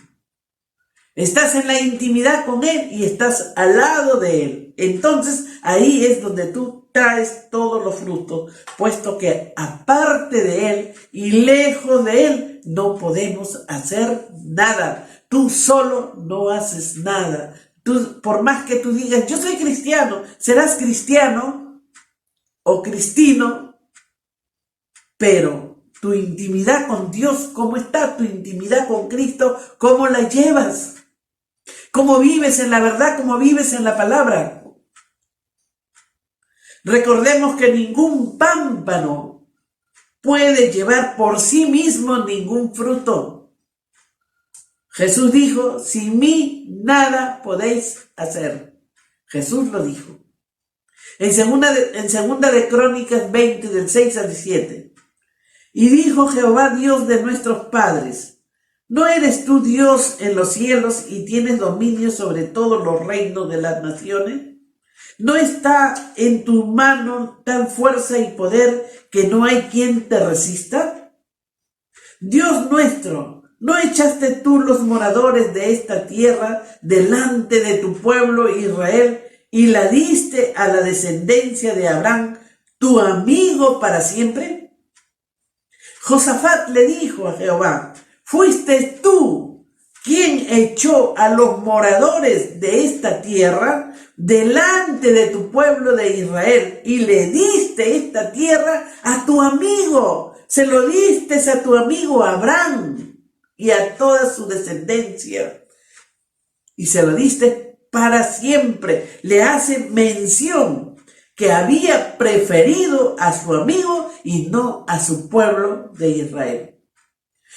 Estás en la intimidad con Él y estás al lado de Él. Entonces ahí es donde tú traes todos los frutos, puesto que aparte de Él y lejos de Él no podemos hacer nada. Tú solo no haces nada. Tú, por más que tú digas, yo soy cristiano, serás cristiano o cristino, pero tu intimidad con Dios, ¿cómo está? Tu intimidad con Cristo, ¿cómo la llevas? ¿Cómo vives en la verdad? ¿Cómo vives en la palabra? Recordemos que ningún pámpano puede llevar por sí mismo ningún fruto. Jesús dijo, sin mí nada podéis hacer. Jesús lo dijo. En segunda de Crónicas 20, del 6 al 7. Y dijo Jehová, Dios de nuestros padres, ¿no eres tú Dios en los cielos y tienes dominio sobre todos los reinos de las naciones? ¿No está en tu mano tal fuerza y poder que no hay quien te resista? Dios nuestro, ¿no echaste tú los moradores de esta tierra delante de tu pueblo Israel y la diste a la descendencia de Abraham, tu amigo para siempre? Josafat le dijo a Jehová, ¿fuiste tú quien echó a los moradores de esta tierra delante de tu pueblo de Israel y le diste esta tierra a tu amigo? Se lo diste a tu amigo Abraham y a toda su descendencia. Y se lo diste para siempre. Le hace mención que había preferido a su amigo y no a su pueblo de Israel.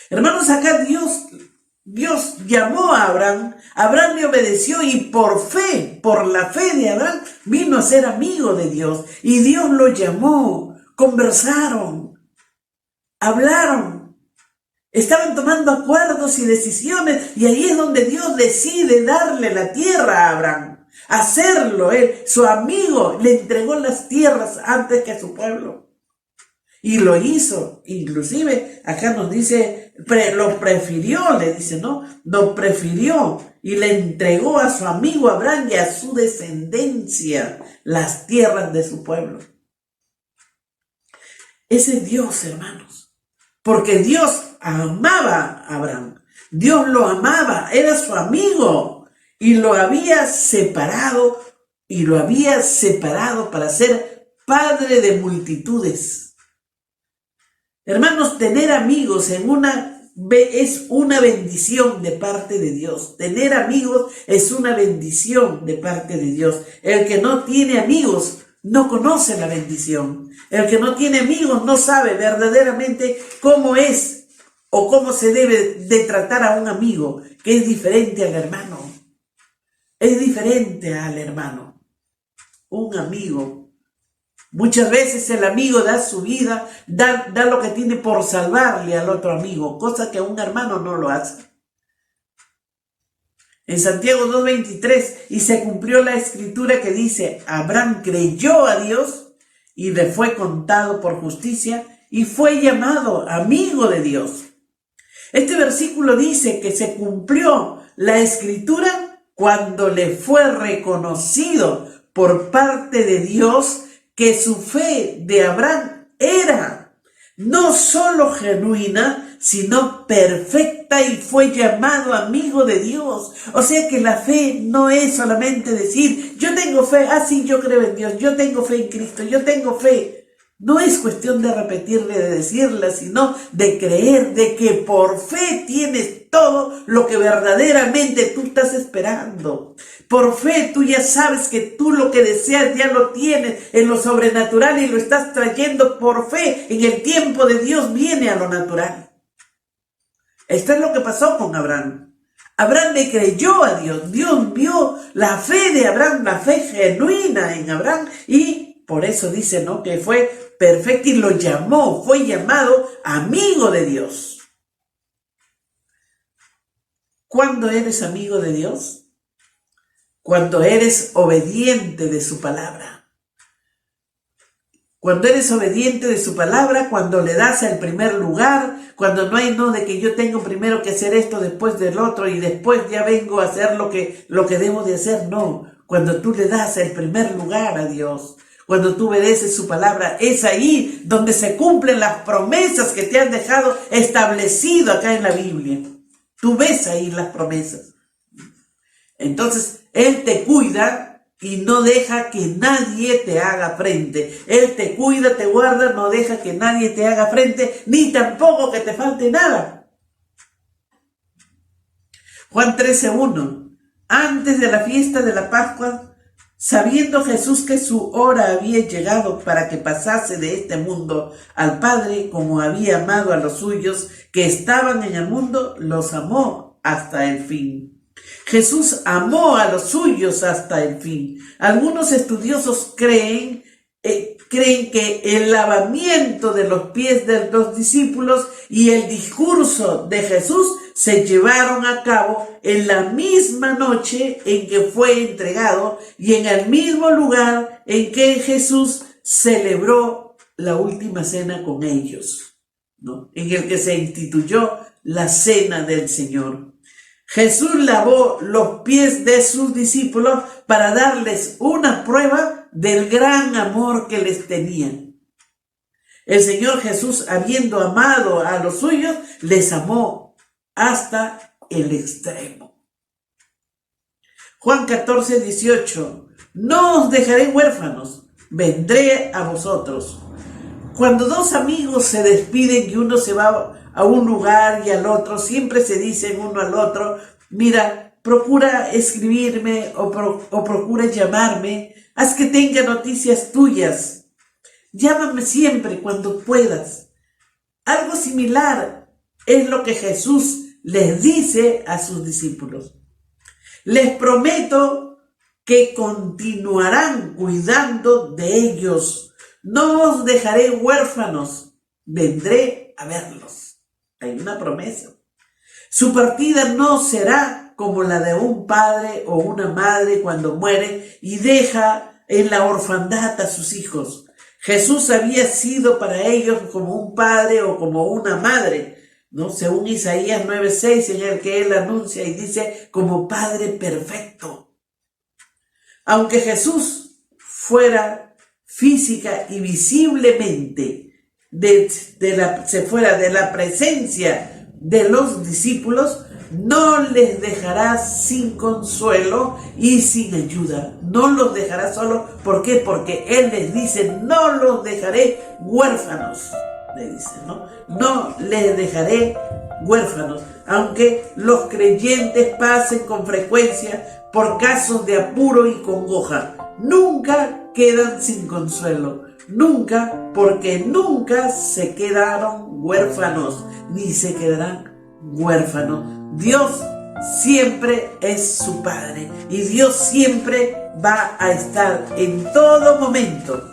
Hermanos, acá Dios llamó a Abraham, Abraham le obedeció y por la fe de Abraham, vino a ser amigo de Dios. Y Dios lo llamó, conversaron, hablaron, estaban tomando acuerdos y decisiones, y ahí es donde Dios decide darle la tierra a Abraham. Hacerlo él, su amigo, le entregó las tierras antes que a su pueblo. Y lo hizo, inclusive acá nos dice, lo prefirió, le dice, ¿no? Lo prefirió y le entregó a su amigo Abraham y a su descendencia las tierras de su pueblo. Ese es Dios, hermanos, porque Dios amaba a Abraham, Dios lo amaba, era su amigo. Y lo había separado para ser padre de multitudes. Hermanos, tener amigos es una bendición de parte de Dios. Tener amigos es una bendición de parte de Dios. El que no tiene amigos no conoce la bendición. El que no tiene amigos no sabe verdaderamente cómo es o cómo se debe de tratar a un amigo, que es diferente al hermano. Es diferente al hermano. Un amigo. Muchas veces el amigo da su vida, da lo que tiene por salvarle al otro amigo, cosa que un hermano no lo hace. En Santiago 2:23, y se cumplió la escritura que dice, Abraham creyó a Dios y le fue contado por justicia y fue llamado amigo de Dios. Este versículo dice que se cumplió la escritura cuando le fue reconocido por parte de Dios que su fe de Abraham era no solo genuina, sino perfecta y fue llamado amigo de Dios. O sea que la fe no es solamente decir, yo tengo fe, sí, yo creo en Dios, yo tengo fe en Cristo, yo tengo fe. No es cuestión de repetirle, de decirla, sino de creer, de que por fe tienes todo lo que verdaderamente tú estás esperando. Por fe tú ya sabes que tú lo que deseas ya lo tienes en lo sobrenatural y lo estás trayendo por fe. En el tiempo de Dios viene a lo natural. Esto es lo que pasó con Abraham. Abraham le creyó a Dios. Dios vio la fe de Abraham, la fe genuina en Abraham, y por eso dice, ¿no?, que fue perfecto y lo llamó, fue llamado amigo de Dios. ¿Cuándo eres amigo de Dios? Cuando eres obediente de su palabra. Cuando eres obediente de su palabra, cuando le das el primer lugar, cuando no hay de que yo tengo primero que hacer esto después del otro y después ya vengo a hacer lo que debo de hacer, no. Cuando tú le das el primer lugar a Dios, cuando tú obedeces su palabra, es ahí donde se cumplen las promesas que te han dejado establecido acá en la Biblia. Tú ves ahí las promesas. Entonces, Él te cuida y no deja que nadie te haga frente. Él te cuida, te guarda, no deja que nadie te haga frente, ni tampoco que te falte nada. Juan 13:1. Antes de la fiesta de la Pascua, sabiendo Jesús que su hora había llegado para que pasase de este mundo al Padre, como había amado a los suyos que estaban en el mundo, los amó hasta el fin. Jesús amó a los suyos hasta el fin. Algunos estudiosos creen que el lavamiento de los pies de los discípulos y el discurso de Jesús se llevaron a cabo en la misma noche en que fue entregado y en el mismo lugar en que Jesús celebró la última cena con ellos, ¿no? En el que se instituyó la cena del Señor. Jesús lavó los pies de sus discípulos para darles una prueba del gran amor que les tenía. El Señor Jesús, habiendo amado a los suyos, les amó hasta el extremo. Juan 14:18. No os dejaré huérfanos, vendré a vosotros. Cuando dos amigos se despiden y uno se va a un lugar y al otro, siempre se dicen uno al otro, mira, procura escribirme o procura llamarme, haz que tenga noticias tuyas, llámame siempre cuando puedas. Algo similar es lo que Jesús les dice a sus discípulos. Les prometo que continuarán cuidando de ellos. No os dejaré huérfanos, vendré a verlos. Hay una promesa. Su partida no será como la de un padre o una madre cuando muere y deja en la orfandad a sus hijos. Jesús había sido para ellos como un padre o como una madre, ¿no? Según Isaías 9:6, en el que Él anuncia y dice, como Padre perfecto. Aunque Jesús fuera física y visiblemente se fuera de la presencia de los discípulos, no les dejará sin consuelo y sin ayuda. No los dejará solos. ¿Por qué? Porque Él les dice, no los dejaré huérfanos. Le dice, ¿no? No les dejaré huérfanos. Aunque los creyentes pasen con frecuencia por casos de apuro y congoja, nunca quedan sin consuelo. Nunca, porque nunca se quedaron huérfanos, ni se quedarán huérfanos. Dios siempre es su Padre y Dios siempre va a estar en todo momento,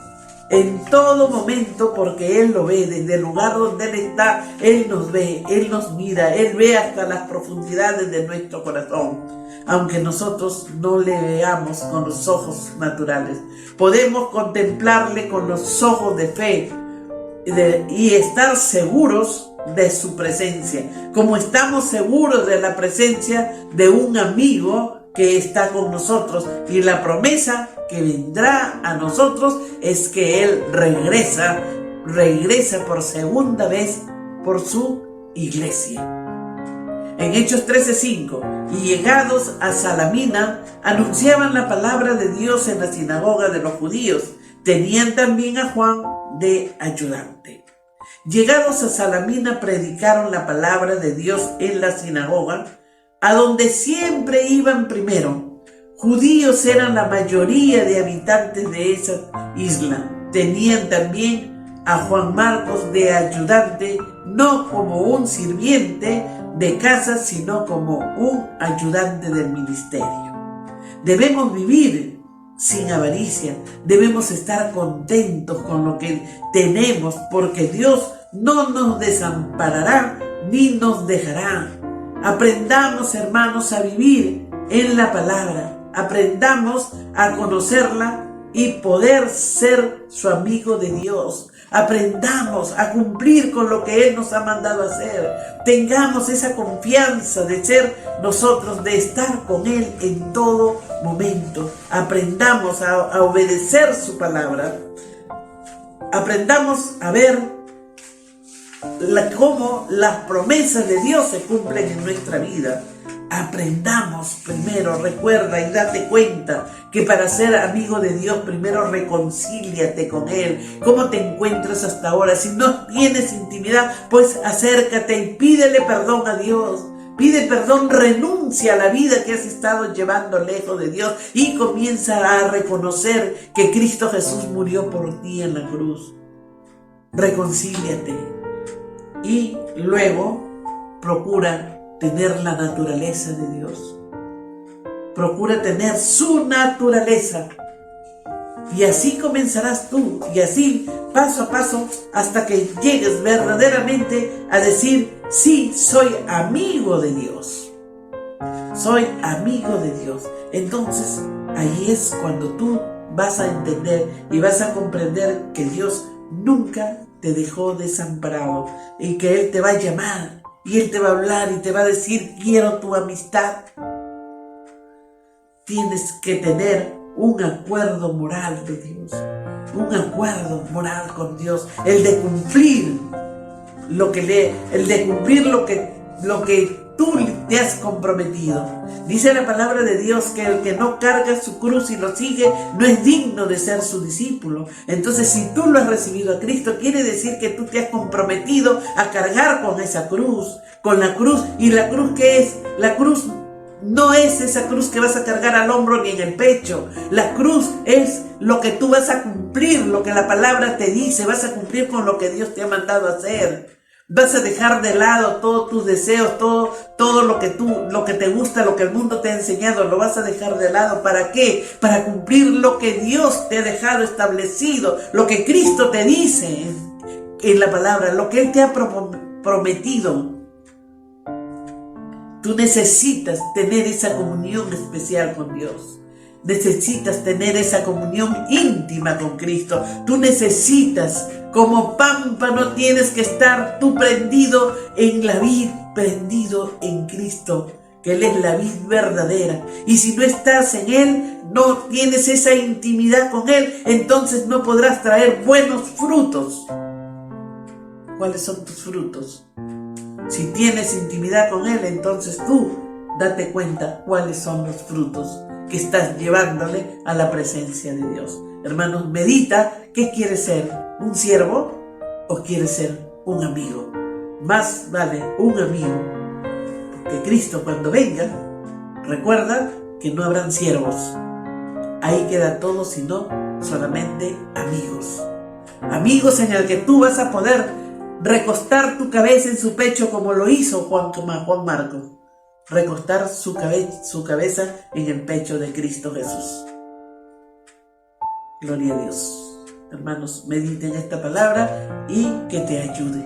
porque Él lo ve desde el lugar donde Él está. Él nos ve, Él nos mira, Él ve hasta las profundidades de nuestro corazón. Aunque nosotros no le veamos con los ojos naturales, podemos contemplarle con los ojos de fe y estar seguros de su presencia, como estamos seguros de la presencia de un amigo que está con nosotros, y la promesa que vendrá a nosotros es que Él regresa por segunda vez por su iglesia. En Hechos 13:5, y llegados a Salamina, anunciaban la palabra de Dios en la sinagoga de los judíos. Tenían también a Juan de ayudante. Llegados a Salamina, predicaron la palabra de Dios en la sinagoga, a donde siempre iban primero. Judíos eran la mayoría de habitantes de esa isla. Tenían también a Juan Marcos de ayudante, no como un sirviente de casa, sino como un ayudante del ministerio. Debemos vivir sin avaricia, debemos estar contentos con lo que tenemos, porque Dios no nos desamparará ni nos dejará. Aprendamos, hermanos, a vivir en la palabra, aprendamos a conocerla y poder ser su amigo de Dios. Aprendamos a cumplir con lo que Él nos ha mandado a hacer. Tengamos esa confianza de ser nosotros, de estar con Él en todo momento. Aprendamos a obedecer su palabra aprendamos a ver cómo las promesas de Dios se cumplen en nuestra vida. Aprendamos primero, recuerda y date cuenta que para ser amigo de Dios, primero reconcíliate con Él. ¿Cómo te encuentras hasta ahora? Si no tienes intimidad, pues acércate y pídele perdón a Dios. Pide perdón, renuncia a la vida que has estado llevando lejos de Dios y comienza a reconocer que Cristo Jesús murió por ti en la cruz. Reconcíliate y luego procura tener la naturaleza de Dios. Procura tener su naturaleza. Y así comenzarás tú, y así paso a paso, hasta que llegues verdaderamente a decir, sí, soy amigo de Dios. Soy amigo de Dios. Entonces, ahí es cuando tú vas a entender y vas a comprender que Dios nunca te dejó desamparado y que Él te va a llamar y Él te va a hablar y te va a decir, quiero tu amistad. Tienes que tener un acuerdo moral de Dios, un acuerdo moral con Dios, el de cumplir lo que tú te has comprometido. Dice la palabra de Dios que el que no carga su cruz y lo sigue no es digno de ser su discípulo. Entonces, si tú lo has recibido a Cristo, quiere decir que tú te has comprometido a cargar con esa cruz, con la cruz. ¿Y la cruz qué es? La cruz no es esa cruz que vas a cargar al hombro ni en el pecho. La cruz es lo que tú vas a cumplir, lo que la palabra te dice. Vas a cumplir con lo que Dios te ha mandado a hacer. Vas a dejar de lado todos tus deseos, todo lo que te gusta, lo que el mundo te ha enseñado, lo vas a dejar de lado. ¿Para qué? Para cumplir lo que Dios te ha dejado establecido, lo que Cristo te dice en la palabra, lo que Él te ha prometido. Tú necesitas tener esa comunión especial con Dios. Necesitas tener esa comunión íntima con Cristo. Tú necesitas, como pámpano, tienes que estar tú prendido en la vid, prendido en Cristo, que Él es la vid verdadera. Y si no estás en Él, no tienes esa intimidad con Él, entonces no podrás traer buenos frutos. ¿Cuáles son tus frutos? Si tienes intimidad con Él, entonces tú date cuenta cuáles son los frutos que estás llevándole a la presencia de Dios. Hermanos, medita, ¿qué quieres ser? ¿Un siervo o quieres ser un amigo? Más vale un amigo, porque Cristo cuando venga, recuerda que no habrán siervos. Ahí queda todo, sino solamente amigos. Amigos en el que tú vas a poder recostar tu cabeza en su pecho como lo hizo Juan Marcos. Recostar su cabeza en el pecho de Cristo Jesús. Gloria a Dios. Hermanos, mediten esta palabra y que te ayude.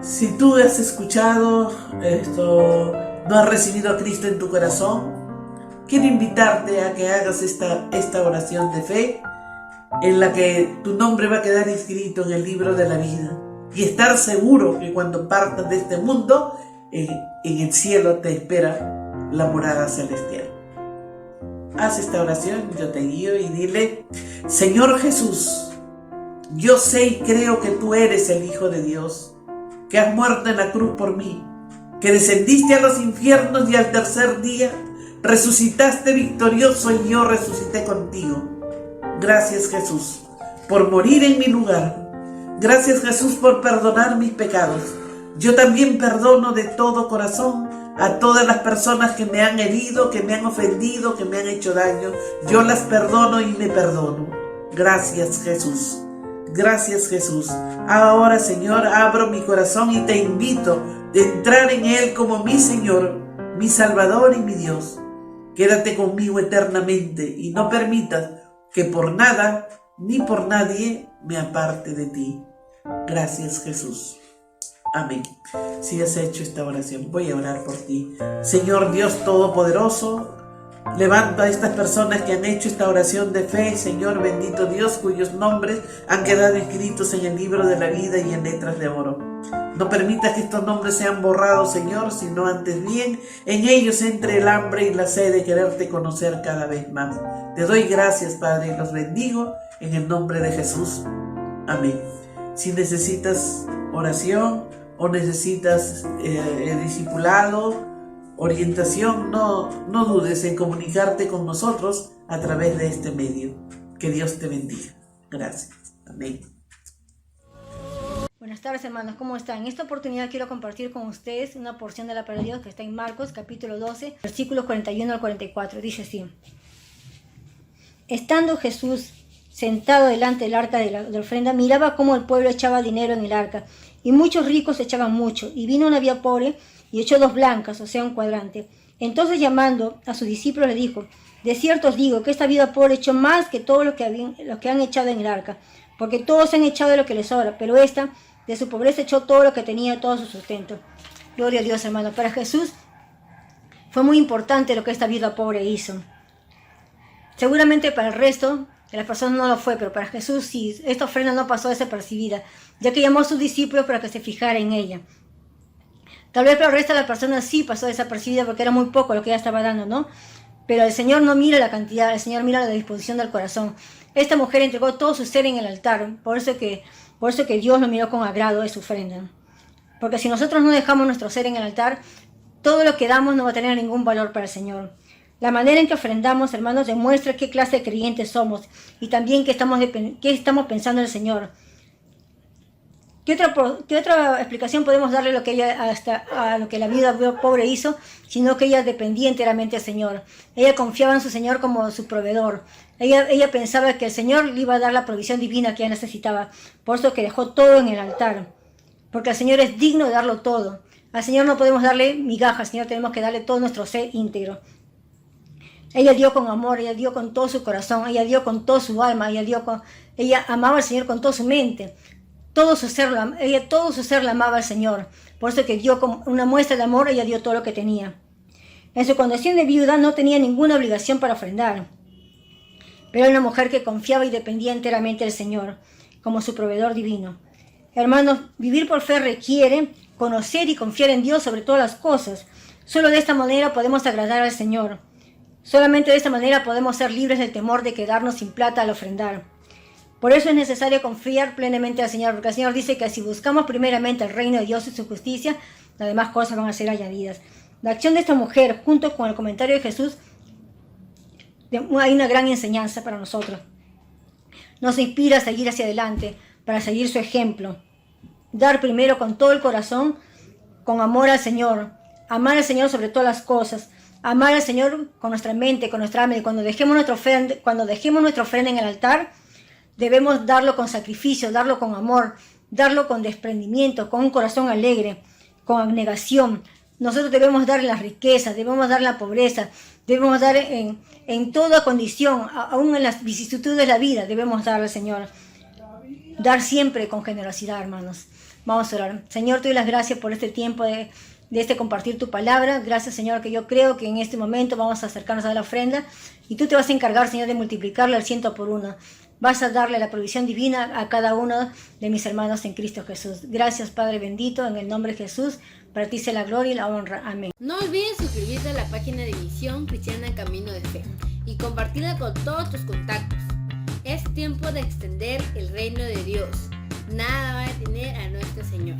Si tú has escuchado esto, no has recibido a Cristo en tu corazón, quiero invitarte a que hagas esta oración de fe en la que tu nombre va a quedar inscrito en el libro de la vida y estar seguro que cuando partas de este mundo, en el cielo te espera la morada celestial. Haz esta oración, yo te guío y dile: Señor Jesús, yo sé y creo que tú eres el Hijo de Dios, que has muerto en la cruz por mí, que descendiste a los infiernos y al tercer día resucitaste victorioso y yo resucité contigo. Gracias, Jesús, por morir en mi lugar. Gracias, Jesús, por perdonar mis pecados. Yo también perdono de todo corazón a todas las personas que me han herido, que me han ofendido, que me han hecho daño. Yo las perdono y me perdono. Gracias, Jesús. Gracias, Jesús. Ahora, Señor, abro mi corazón y te invito a entrar en Él como mi Señor, mi Salvador y mi Dios. Quédate conmigo eternamente y no permitas que por nada ni por nadie me aparte de ti. Gracias, Jesús. Amén. Si has hecho esta oración, voy a orar por ti. Señor Dios Todopoderoso, levanto a estas personas que han hecho esta oración de fe, Señor bendito Dios, cuyos nombres han quedado escritos en el libro de la vida y en letras de oro. No permitas que estos nombres sean borrados, Señor, sino antes bien en ellos entre el hambre y la sed de quererte conocer cada vez más. Te doy gracias, Padre, y los bendigo en el nombre de Jesús. Amén. Si necesitas oración o necesitas discipulado, orientación, no dudes en comunicarte con nosotros a través de este medio. Que Dios te bendiga. Gracias. Amén. Buenas tardes, hermanos, ¿cómo están? En esta oportunidad quiero compartir con ustedes una porción de la palabra de Dios que está en Marcos, capítulo 12, versículos 41 al 44. Dice así: Estando Jesús sentado delante del arca de la ofrenda, miraba cómo el pueblo echaba dinero en el arca, y muchos ricos echaban mucho, y vino una viuda pobre y echó 2 blancas, o sea, un cuadrante. Entonces, llamando a sus discípulos, le dijo: De cierto os digo que esta viuda pobre echó más que todos los que han echado en el arca, porque todos han echado de lo que les sobra, pero esta de su pobreza echó todo lo que tenía, todo su sustento. Gloria a Dios, hermano. Para Jesús fue muy importante lo que esta viuda pobre hizo. Seguramente para el resto de las personas no lo fue, pero para Jesús sí. Esta ofrenda no pasó desapercibida, ya que llamó a sus discípulos para que se fijara en ella. Tal vez para el resto de las personas sí pasó desapercibida porque era muy poco lo que ella estaba dando, ¿no? Pero el Señor no mira la cantidad, el Señor mira la disposición del corazón. Esta mujer entregó todo su ser en el altar, por eso que Dios lo miró con agrado de su ofrenda. Porque si nosotros no dejamos nuestro ser en el altar, todo lo que damos no va a tener ningún valor para el Señor. La manera en que ofrendamos, hermanos, demuestra qué clase de creyentes somos y también qué estamos pensando en el Señor. ¿Qué otra explicación podemos darle a lo que la viuda pobre hizo, sino que ella dependía enteramente del Señor? Ella confiaba en su Señor como su proveedor. Ella pensaba que el Señor le iba a dar la provisión divina que ella necesitaba. Por eso que dejó todo en el altar. Porque el Señor es digno de darlo todo. Al Señor no podemos darle migajas, al Señor tenemos que darle todo nuestro ser íntegro. Ella dio con amor, ella dio con todo su corazón, ella dio con toda su alma, ella amaba al Señor con toda su mente. Todo su ser la amaba al Señor. Por eso que dio como una muestra de amor, ella dio todo lo que tenía. En su condición de viuda no tenía ninguna obligación para ofrendar. Pero era una mujer que confiaba y dependía enteramente del Señor, como su proveedor divino. Hermanos, vivir por fe requiere conocer y confiar en Dios sobre todas las cosas. Solo de esta manera podemos agradar al Señor. Solamente de esta manera podemos ser libres del temor de quedarnos sin plata al ofrendar. Por eso es necesario confiar plenamente al Señor, porque el Señor dice que si buscamos primeramente el reino de Dios y su justicia, las demás cosas van a ser añadidas. La acción de esta mujer, junto con el comentario de Jesús, hay una gran enseñanza para nosotros. Nos inspira a seguir hacia adelante, para seguir su ejemplo. Dar primero con todo el corazón, con amor al Señor. Amar al Señor sobre todas las cosas. Amar al Señor con nuestra mente, con nuestra alma. Y cuando dejemos nuestra ofrenda en el altar, debemos darlo con sacrificio, darlo con amor, darlo con desprendimiento, con un corazón alegre, con abnegación. Nosotros debemos dar en las riquezas, debemos dar en la pobreza, debemos dar en toda condición, aún en las vicisitudes de la vida, debemos dar al Señor. Dar siempre con generosidad, hermanos. Vamos a orar. Señor, te doy las gracias por este tiempo de compartir tu palabra. Gracias, Señor, que yo creo que en este momento vamos a acercarnos a la ofrenda y tú te vas a encargar, Señor, de multiplicarla al 100 por 1. Vas a darle la provisión divina a cada uno de mis hermanos en Cristo Jesús. Gracias, Padre bendito, en el nombre de Jesús. Para ti sea la gloria y la honra. Amén. No olvides suscribirte a la página de Misión Cristiana en Camino de Fe y compartirla con todos tus contactos. Es tiempo de extender el reino de Dios. Nada va a detener a nuestro Señor.